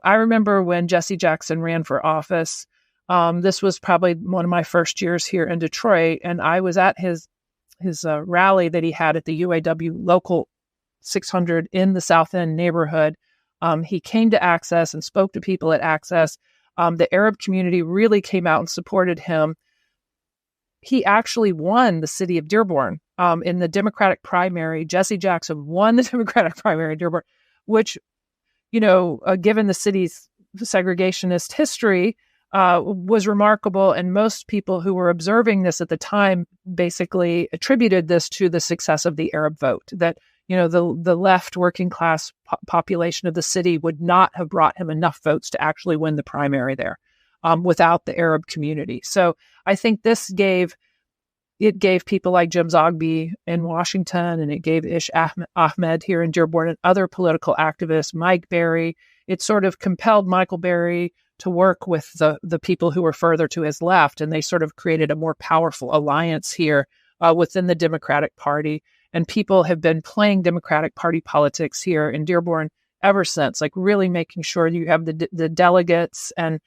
I remember when Jesse Jackson ran for office. This was probably one of my first years here in Detroit, and I was at his rally that he had at the UAW Local 600 in the South End neighborhood. He came to Access and spoke to people at Access. The Arab community really came out and supported him. He actually won the city of Dearborn in the Democratic primary. Jesse Jackson won the Democratic primary in Dearborn, which, given the city's segregationist history, was remarkable. And most people who were observing this at the time basically attributed this to the success of the Arab vote, that, the left working class population of the city would not have brought him enough votes to actually win the primary there. without the Arab community. So I think it gave people like Jim Zogby in Washington, and it gave Ish Ahmed here in Dearborn and other political activists, Mike Berry. It sort of compelled Michael Berry to work with the people who were further to his left, and they sort of created a more powerful alliance here within the Democratic Party. And people have been playing Democratic Party politics here in Dearborn ever since, like really making sure you have the delegates and,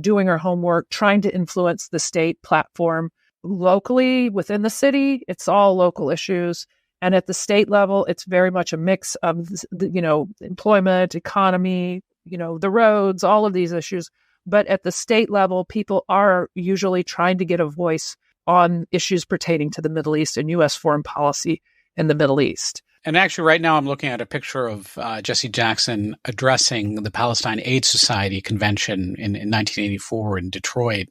doing our homework, trying to influence the state platform. Locally, within the city, it's all local issues. And at the state level, it's very much a mix of, employment, economy, the roads, all of these issues. But at the state level, people are usually trying to get a voice on issues pertaining to the Middle East and U.S. foreign policy in the Middle East. And actually, right now, I'm looking at a picture of Jesse Jackson addressing the Palestine Aid Society convention in 1984 in Detroit.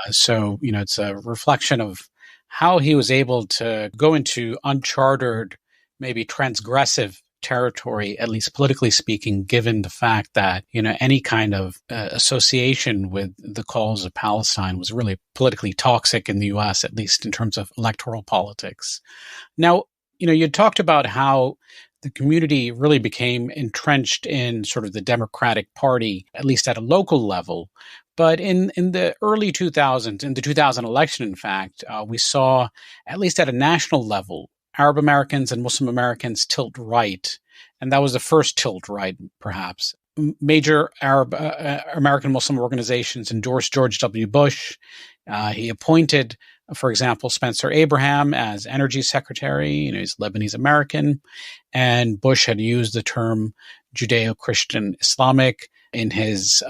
So, it's a reflection of how he was able to go into uncharted, maybe transgressive territory, at least politically speaking, given the fact that, any kind of association with the cause of Palestine was really politically toxic in the U.S., at least in terms of electoral politics. Now, you talked about how the community really became entrenched in sort of the Democratic Party, at least at a local level. But in the early 2000s, in the 2000 election, in fact, we saw, at least at a national level, Arab Americans and Muslim Americans tilt right. And that was the first tilt right, perhaps. Major Arab American Muslim organizations endorsed George W. Bush. He appointed, for example, Spencer Abraham as energy secretary. He's Lebanese American. And Bush had used the term Judeo-Christian Islamic in his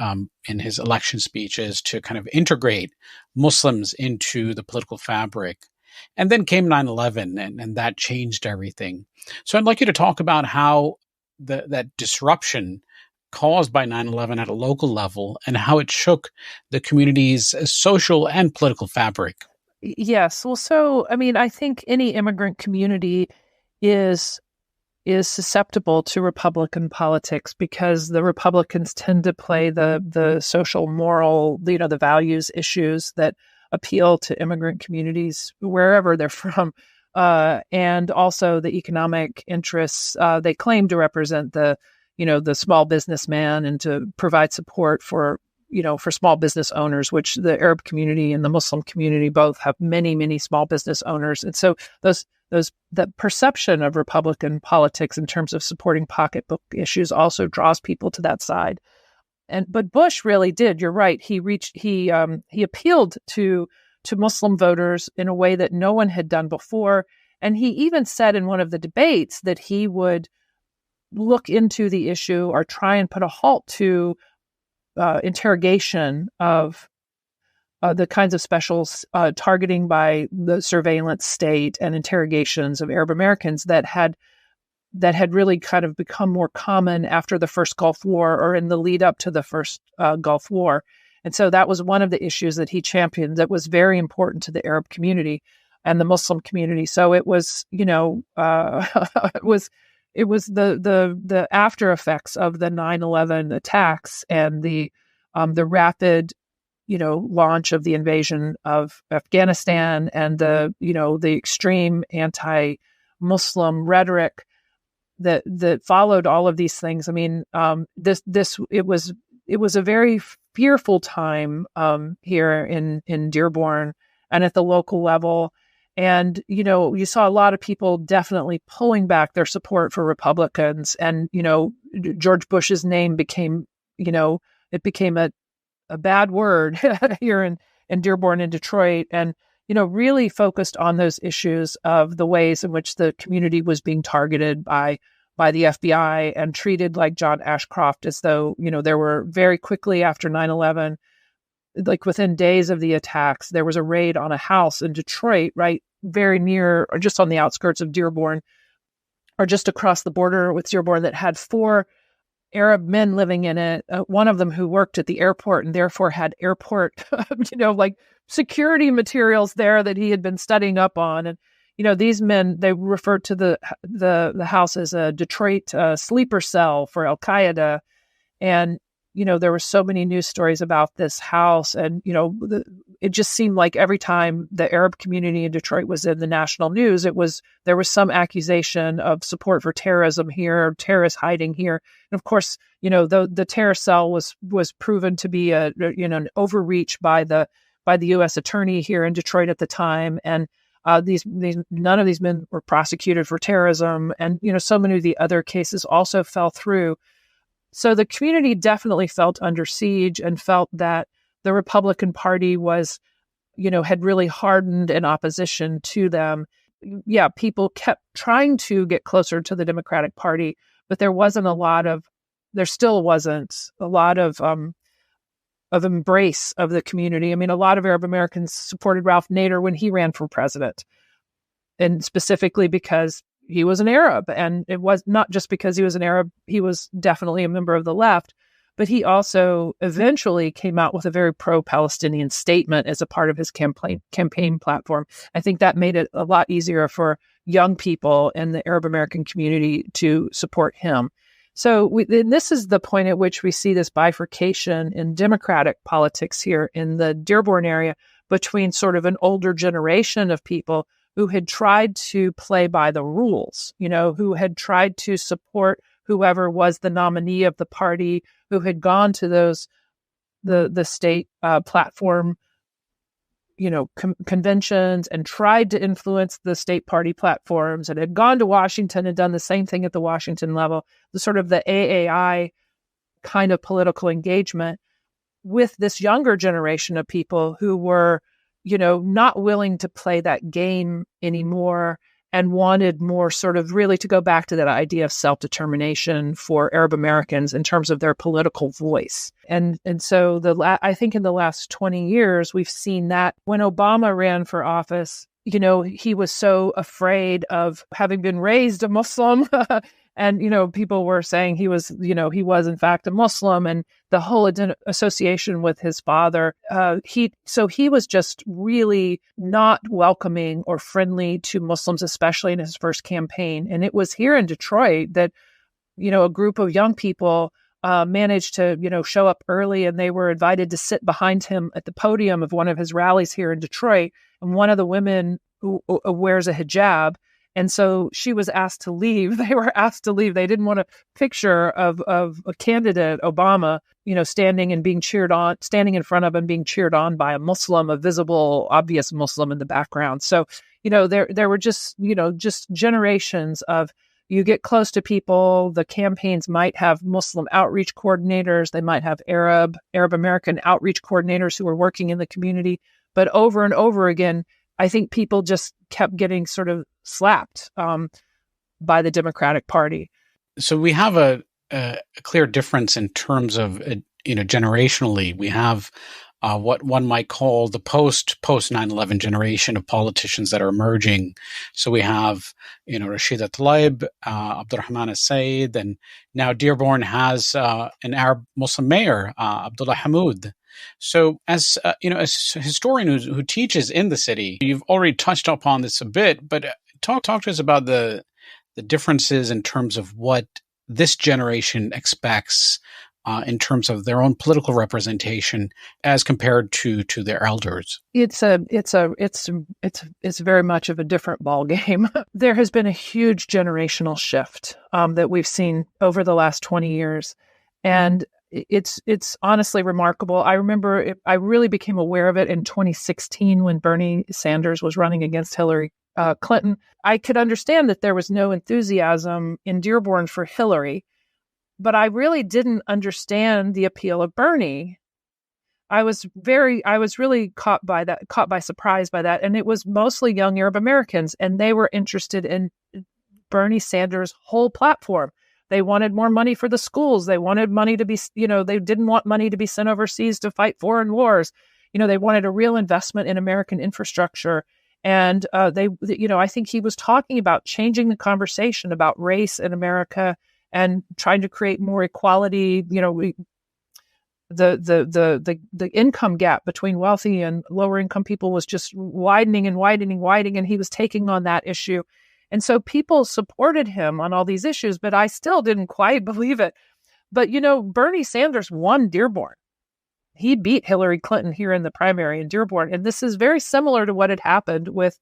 election speeches to kind of integrate Muslims into the political fabric. And then came 9/11, and that changed everything. So I'd like you to talk about how that disruption caused by 9/11 at a local level and how it shook the community's social and political fabric. Yes. Well, so, I think any immigrant community is susceptible to Republican politics because the Republicans tend to play the social, moral, the values issues that appeal to immigrant communities wherever they're from. And also the economic interests. They claim to represent the small businessman and to provide support for small business owners, which the Arab community and the Muslim community both have many, many small business owners. And so the perception of Republican politics in terms of supporting pocketbook issues also draws people to that side. But Bush really did. You're right. He appealed to Muslim voters in a way that no one had done before. And he even said in one of the debates that he would look into the issue or try and put a halt to interrogation of the kinds of special targeting by the surveillance state and interrogations of Arab Americans that had really kind of become more common after the first Gulf War or in the lead up to the first Gulf War. And so that was one of the issues that he championed that was very important to the Arab community and the Muslim community. So it was, it was the after effects of the 9/11 attacks and the rapid, launch of the invasion of Afghanistan and the extreme anti-Muslim rhetoric that followed all of these things. It was a very fearful time here in Dearborn and at the local level. And, you saw a lot of people definitely pulling back their support for Republicans. And, George Bush's name became, it became a bad word here in Dearborn and Detroit. And, really focused on those issues of the ways in which the community was being targeted by the FBI and treated like John Ashcroft, as though, there were very quickly after 9/11, like within days of the attacks, there was a raid on a house in Detroit, right very near or just on the outskirts of Dearborn or just across the border with Dearborn that had 4 Arab men living in it. One of them who worked at the airport and therefore had airport, like security materials there that he had been studying up on. And, these men, they referred to the house as a Detroit sleeper cell for Al-Qaeda. And there were so many news stories about this house, and, it just seemed like every time the Arab community in Detroit was in the national news, there was some accusation of support for terrorism here, terrorists hiding here. And of course, the terror cell was proven to be an overreach by the U.S. attorney here in Detroit at the time, and none of these men were prosecuted for terrorism, and so many of the other cases also fell through. So the community definitely felt under siege and felt that the Republican Party was, had really hardened in opposition to them. Yeah, people kept trying to get closer to the Democratic Party, but there still wasn't a lot of embrace of the community. I mean, a lot of Arab Americans supported Ralph Nader when he ran for president, and specifically because he was an Arab. And it was not just because he was an Arab, he was definitely a member of the left, but he also eventually came out with a very pro-Palestinian statement as a part of his campaign platform. I think that made it a lot easier for young people in the Arab American community to support him. So this is the point at which we see this bifurcation in Democratic politics here in the Dearborn area between sort of an older generation of people who had tried to play by the rules, who had tried to support whoever was the nominee of the party, who had gone to the state platform, conventions and tried to influence the state party platforms, and had gone to Washington and done the same thing at the Washington level, the sort of the AAI kind of political engagement with this younger generation of people who were, not willing to play that game anymore and wanted more sort of really to go back to that idea of self-determination for Arab Americans in terms of their political voice. And so I think in the last 20 years, we've seen that when Obama ran for office, he was so afraid of having been raised a Muslim and, people were saying he was in fact a Muslim, and the whole association with his father, he was just really not welcoming or friendly to Muslims, especially in his first campaign. And it was here in Detroit that, a group of young people managed to, show up early, and they were invited to sit behind him at the podium of one of his rallies here in Detroit. And one of the women who wears a hijab, and so she was asked to leave. They were asked to leave. They didn't want a picture of a candidate, Obama, standing in front of and being cheered on by a Muslim, a visible, obvious Muslim in the background. So, there were just generations of, you get close to people, the campaigns might have Muslim outreach coordinators. They might have Arab American outreach coordinators who were working in the community. But over and over again, I think people just kept getting sort of slapped by the Democratic Party. So we have a clear difference in terms of, generationally. We have what one might call the post 9/11 generation of politicians that are emerging. So we have, Rashida Tlaib, Abdurrahman As-Said, and now Dearborn has an Arab Muslim mayor, Abdullah Hamoud. So as a historian who teaches in the city, you've already touched upon this a bit, but talk to us about the differences in terms of what this generation expects in terms of their own political representation as compared to their elders. It's very much of a different ball game. There has been a huge generational shift that we've seen over the last 20 years, and it's honestly remarkable. I remember I really became aware of it in 2016 when Bernie Sanders was running against Hillary Clinton. I could understand that there was no enthusiasm in Dearborn for Hillary, but I really didn't understand the appeal of Bernie. I was really caught by surprise by that. And it was mostly young Arab Americans, and they were interested in Bernie Sanders' whole platform. They wanted more money for the schools. They wanted money to be, they didn't want money to be sent overseas to fight foreign wars. They wanted a real investment in American infrastructure. And I think he was talking about changing the conversation about race in America and trying to create more equality. The income gap between wealthy and lower income people was just widening and widening, and he was taking on that issue. And so people supported him on all these issues, but I still didn't quite believe it. But, Bernie Sanders won Dearborn. He beat Hillary Clinton here in the primary in Dearborn. And this is very similar to what had happened with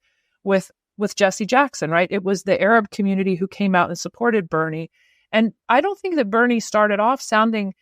Jesse Jackson, right? It was the Arab community who came out and supported Bernie. And I don't think that Bernie started off sounding,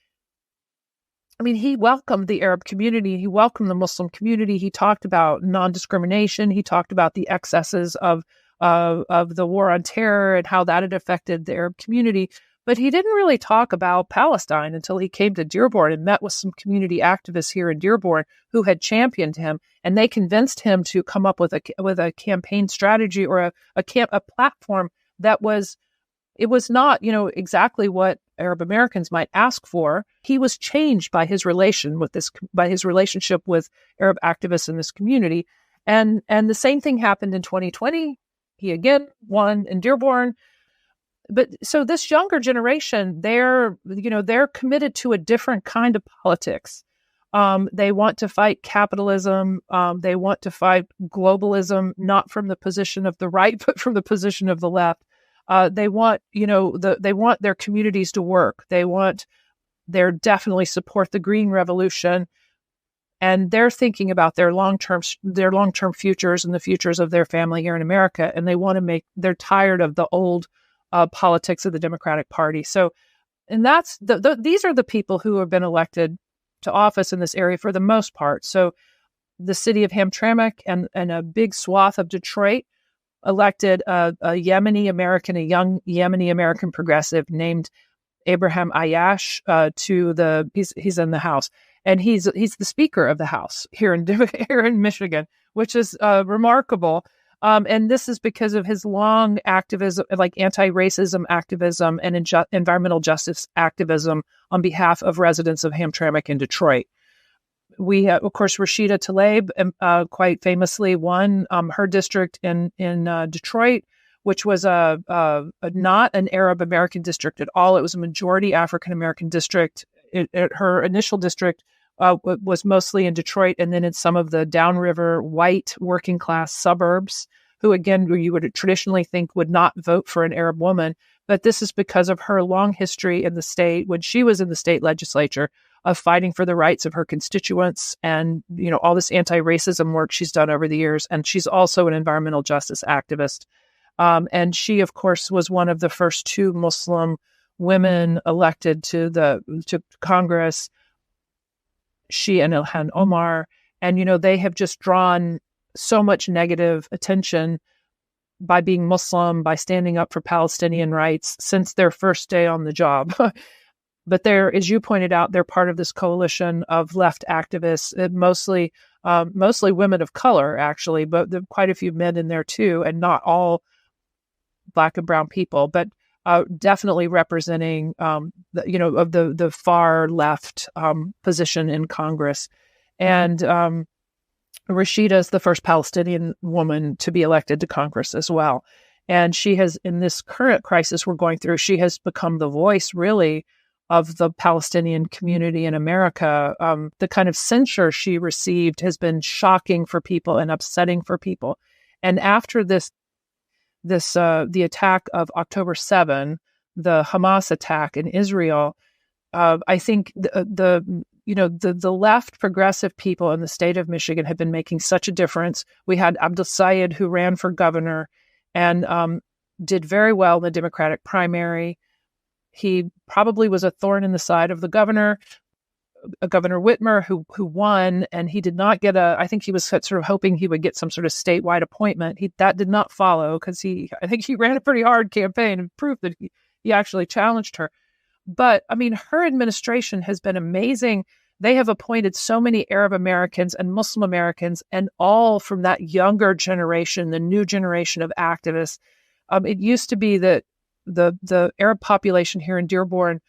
he welcomed the Arab community. He welcomed the Muslim community. He talked about non-discrimination. He talked about the excesses of the war on terror and how that had affected the Arab community. But he didn't really talk about Palestine until he came to Dearborn and met with some community activists here in Dearborn who had championed him, and they convinced him to come up with a campaign strategy or a platform that was not exactly what Arab Americans might ask for. He was changed by his relationship with Arab activists in this community, and the same thing happened in 2020. He again won in Dearborn. But so this younger generation, they're committed to a different kind of politics. They want to fight capitalism. They want to fight globalism, not from the position of the right, but from the position of the left. They want, they want their communities to work. They're definitely support the Green Revolution, and they're thinking about their long-term futures and the futures of their family here in America. And they're tired of the old politics of the Democratic Party. So, and these are the people who have been elected to office in this area for the most part. So the city of Hamtramck and a big swath of Detroit elected a young Yemeni American progressive named Abraham Ayash he's in the House, and he's the Speaker of the House here in Michigan, which is remarkable. And this is because of his long activism, like anti-racism activism and environmental justice activism on behalf of residents of Hamtramck in Detroit. We have, of course, Rashida Tlaib, quite famously won her district in Detroit, which was not an Arab American district at all. It was a majority African American district. Her initial district was mostly in Detroit, and then in some of the downriver white working class suburbs, who again you would traditionally think would not vote for an Arab woman. But this is because of her long history in the state, when she was in the state legislature, of fighting for the rights of her constituents and, all this anti-racism work she's done over the years. And she's also an environmental justice activist. And she, of course, was one of the first two Muslim women elected to Congress, she and Ilhan Omar. And, they have just drawn so much negative attention by being Muslim, by standing up for Palestinian rights since their first day on the job. But they're, as you pointed out, they're part of this coalition of left activists, mostly women of color, actually, but there are quite a few men in there too, and not all Black and brown people, but definitely representing, the far left position in Congress. And Rashida is the first Palestinian woman to be elected to Congress as well. And she has, in this current crisis we're going through, she has become the voice, really, of the Palestinian community in America. The kind of censure she received has been shocking for people and upsetting for people. And after the attack of October 7, the Hamas attack in Israel, I think the left progressive people in the state of Michigan have been making such a difference. We had Abdul Sayed, who ran for governor and did very well in the Democratic primary. He probably was a thorn in the side of the Governor Whitmer, who won, and he did not get I think he was sort of hoping he would get some sort of statewide appointment. That did not follow because I think he ran a pretty hard campaign and proved that he actually challenged her. But her administration has been amazing. They have appointed so many Arab Americans and Muslim Americans, and all from that younger generation, the new generation of activists. It used to be that the Arab population here in Dearborn,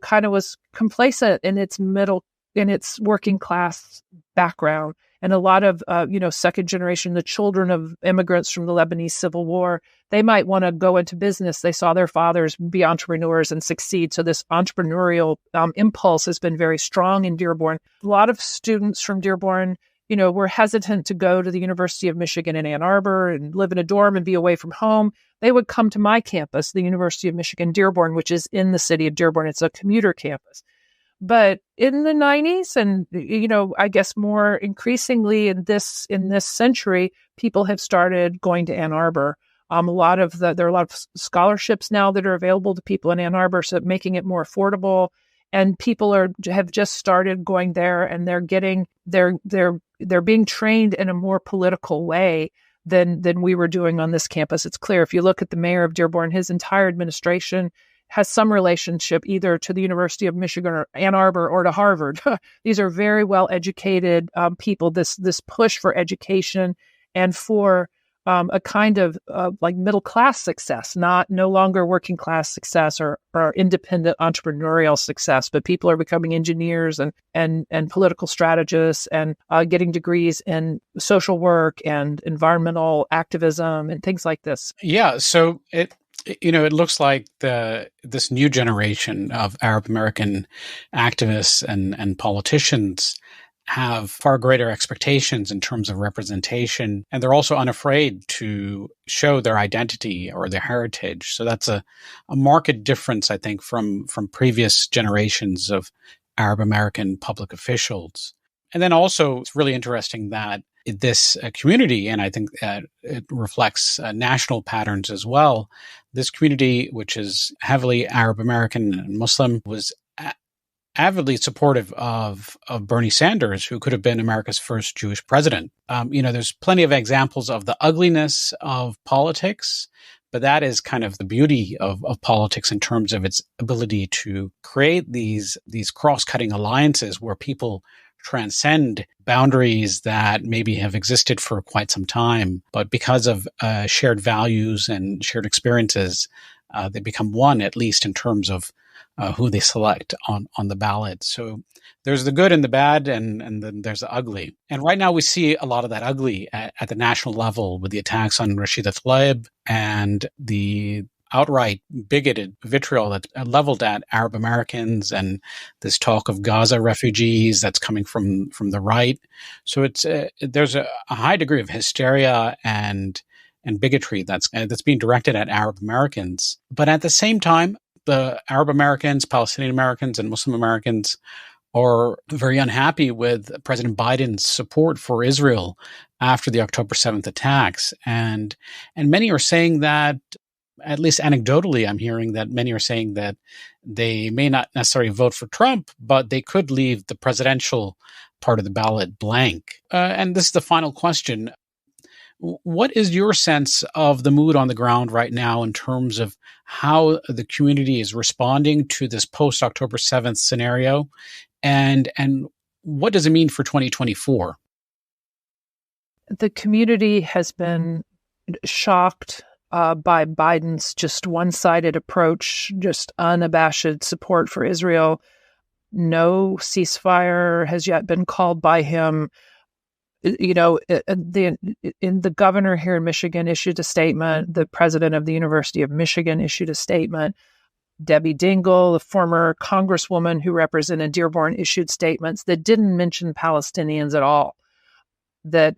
kind of was complacent in its working class background. And a lot of, second generation, the children of immigrants from the Lebanese Civil War, they might want to go into business. They saw their fathers be entrepreneurs and succeed. So this entrepreneurial impulse has been very strong in Dearborn. A lot of students from Dearborn, were hesitant to go to the University of Michigan in Ann Arbor and live in a dorm and be away from home, they would come to my campus, the University of Michigan-Dearborn, which is in the city of Dearborn. It's a commuter campus. But in the 90s and, I guess more increasingly in this century, people have started going to Ann Arbor. There are a lot of scholarships now that are available to people in Ann Arbor, so making it more affordable. And people have just started going there, and they're being trained in a more political way than we were doing on this campus. It's clear if you look at the mayor of Dearborn, his entire administration has some relationship either to the University of Michigan or Ann Arbor or to Harvard. These are very well educated people. This push for education and for a kind of like middle class success, no longer working class success or independent entrepreneurial success, but people are becoming engineers and political strategists and getting degrees in social work and environmental activism and things like this. Yeah, so it looks like this new generation of Arab American activists and politicians have far greater expectations in terms of representation, and they're also unafraid to show their identity or their heritage. So that's a marked difference, I think, from previous generations of Arab American public officials. And then also, it's really interesting that this community, and I think it reflects national patterns as well, this community, which is heavily Arab American and Muslim, was avidly supportive of Bernie Sanders, who could have been America's first Jewish president. There's plenty of examples of the ugliness of politics, but that is kind of the beauty of politics in terms of its ability to create these cross-cutting alliances where people transcend boundaries that maybe have existed for quite some time, but because of shared values and shared experiences, they become one, at least in terms of who they select on the ballot. So there's the good and the bad, and then there's the ugly. And right now we see a lot of that ugly at the national level with the attacks on Rashida Tlaib and the outright bigoted vitriol that's leveled at Arab Americans and this talk of Gaza refugees that's coming from the right. So there's a high degree of hysteria and bigotry that's being directed at Arab Americans. But at the same time, the Arab Americans, Palestinian Americans, and Muslim Americans are very unhappy with President Biden's support for Israel after the October 7th attacks. And many are saying that, at least anecdotally, I'm hearing that many are saying that they may not necessarily vote for Trump, but they could leave the presidential part of the ballot blank. And this is the final question. What is your sense of the mood on the ground right now in terms of how the community is responding to this post-October 7th scenario? And what does it mean for 2024? The community has been shocked by Biden's just one-sided approach, just unabashed support for Israel. No ceasefire has yet been called by him. The governor here in Michigan issued a statement. The president of the University of Michigan issued a statement. Debbie Dingell, the former congresswoman who represented Dearborn, issued statements that didn't mention Palestinians at all. That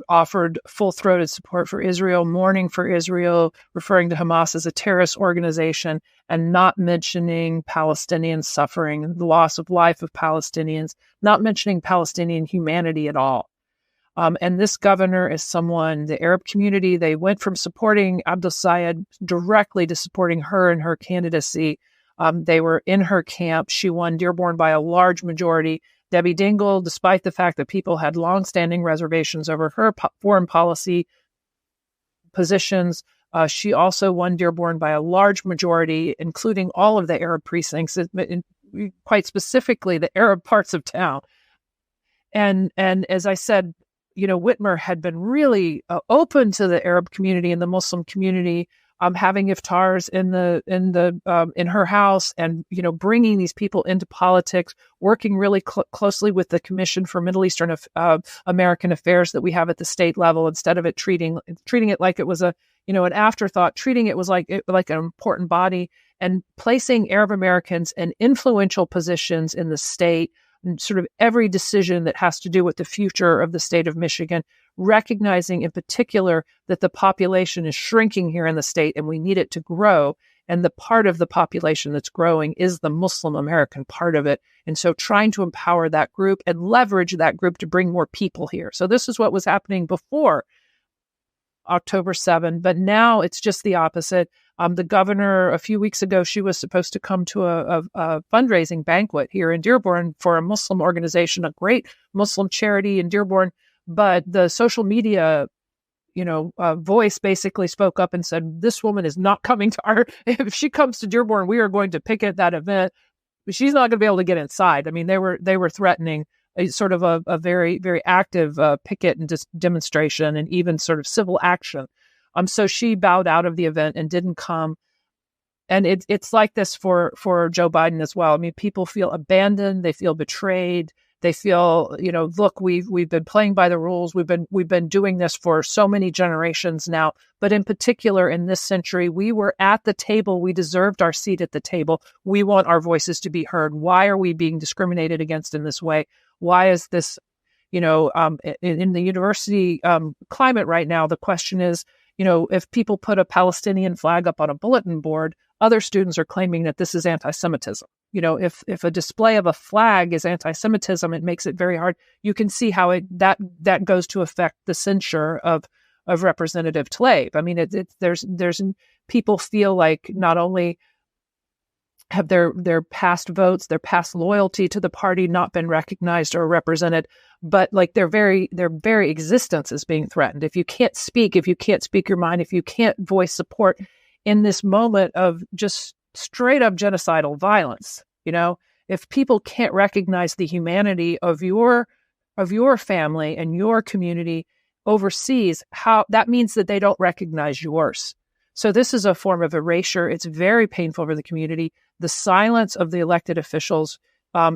offered full-throated support for Israel, mourning for Israel, referring to Hamas as a terrorist organization, and not mentioning Palestinian suffering, the loss of life of Palestinians, not mentioning Palestinian humanity at all. And this governor is someone, the Arab community, they went from supporting Abdul Sayed directly to supporting her and her candidacy. They were in her camp. She won Dearborn by a large majority. Debbie Dingell, despite the fact that people had longstanding reservations over her foreign policy positions, she also won Dearborn by a large majority, including all of the Arab precincts, quite specifically the Arab parts of town. And as I said, Whitmer had been really open to the Arab community and the Muslim community, having iftars in her house, and bringing these people into politics, working really closely with the Commission for Middle Eastern American Affairs that we have at the state level, instead of it treating it like it was an afterthought, treating it was like an important body, and placing Arab Americans in influential positions in the state, sort of every decision that has to do with the future of the state of Michigan, recognizing in particular that the population is shrinking here in the state and we need it to grow. And the part of the population that's growing is the Muslim American part of it. And so trying to empower that group and leverage that group to bring more people here. So this is what was happening before October 7, but now it's just the opposite. The governor, a few weeks ago, she was supposed to come to a fundraising banquet here in Dearborn for a Muslim organization, a great Muslim charity in Dearborn. But the social media, voice basically spoke up and said, this woman is not coming to if she comes to Dearborn, we are going to picket that event. She's not going to be able to get inside. I mean, they were threatening a sort of a very, very active picket and demonstration and even sort of civil action. So she bowed out of the event and didn't come. And it's like this for Joe Biden as well. I mean, people feel abandoned. They feel betrayed. They feel, look, we've been playing by the rules. We've been doing this for so many generations now. But in particular, in this century, we were at the table. We deserved our seat at the table. We want our voices to be heard. Why are we being discriminated against in this way? Why is this, in the university climate right now, the question is, if people put a Palestinian flag up on a bulletin board, other students are claiming that this is anti-Semitism. If a display of a flag is anti-Semitism, it makes it very hard. You can see how that goes to affect the censure of Representative Tlaib. I mean, there's people feel like not only have their past votes, their past loyalty to the party not been recognized or represented, but like their very existence is being threatened. If you can't speak your mind, if you can't voice support in this moment of just straight up genocidal violence, if people can't recognize the humanity of your family and your community overseas, how that means that they don't recognize yours. So this is a form of erasure. It's very painful for the community. The silence of the elected officials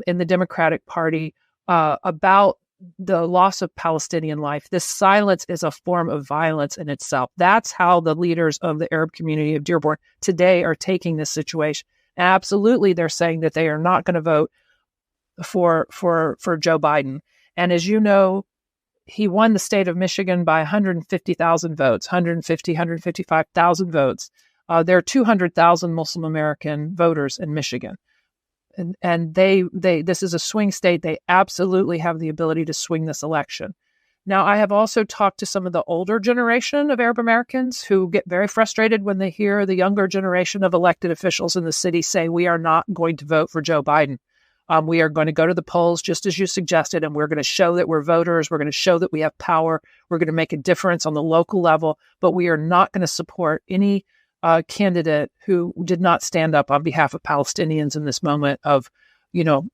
in the Democratic Party about the loss of Palestinian life, this silence is a form of violence in itself. That's how the leaders of the Arab community of Dearborn today are taking this situation. Absolutely, they're saying that they are not going to vote for Joe Biden. And as you know, he won the state of Michigan by 150,000 votes, 155,000 votes. There are 200,000 Muslim American voters in Michigan. And this is a swing state. They absolutely have the ability to swing this election. Now, I have also talked to some of the older generation of Arab Americans who get very frustrated when they hear the younger generation of elected officials in the city say, we are not going to vote for Joe Biden. We are going to go to the polls, just as you suggested, and we're going to show that we're voters. We're going to show that we have power. We're going to make a difference on the local level, but we are not going to support any candidate who did not stand up on behalf of Palestinians in this moment of,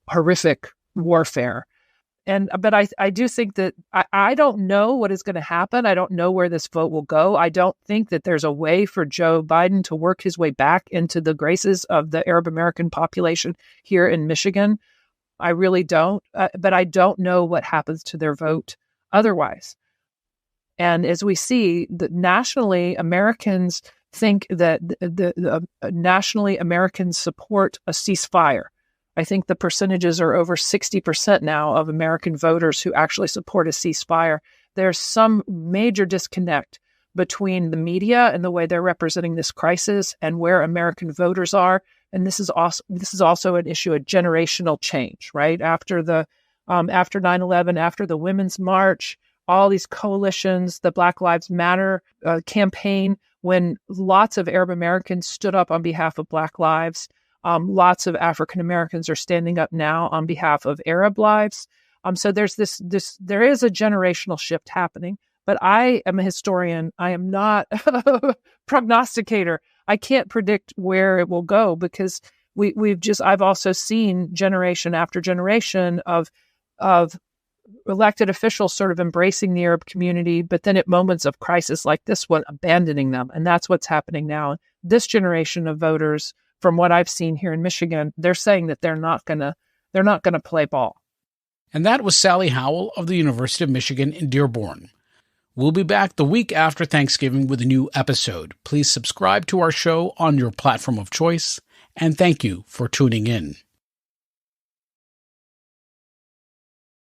horrific warfare. But I do think that I don't know what is going to happen. I don't know where this vote will go. I don't think that there's a way for Joe Biden to work his way back into the graces of the Arab American population here in Michigan. I really don't. But I don't know what happens to their vote otherwise. And as we see, that nationally, Americans think that nationally Americans support a ceasefire. I think the percentages are over 60% now of American voters who actually support a ceasefire. There's some major disconnect between the media and the way they're representing this crisis and where American voters are. And this is also an issue of generational change, right? After 9/11, after the Women's March, all these coalitions, the Black Lives Matter campaign, when lots of Arab Americans stood up on behalf of Black lives. Lots of African Americans are standing up now on behalf of Arab lives. So there's there is a generational shift happening, but I am a historian. I am not a prognosticator. I can't predict where it will go because I've also seen generation after generation of elected officials sort of embracing the Arab community, but then at moments of crisis like this one, abandoning them. And that's what's happening now. This generation of voters, from what I've seen here in Michigan, they're saying that they're not gonna play ball. And that was Sally Howell of the University of Michigan in Dearborn. We'll be back the week after Thanksgiving with a new episode. Please subscribe to our show on your platform of choice, and thank you for tuning in.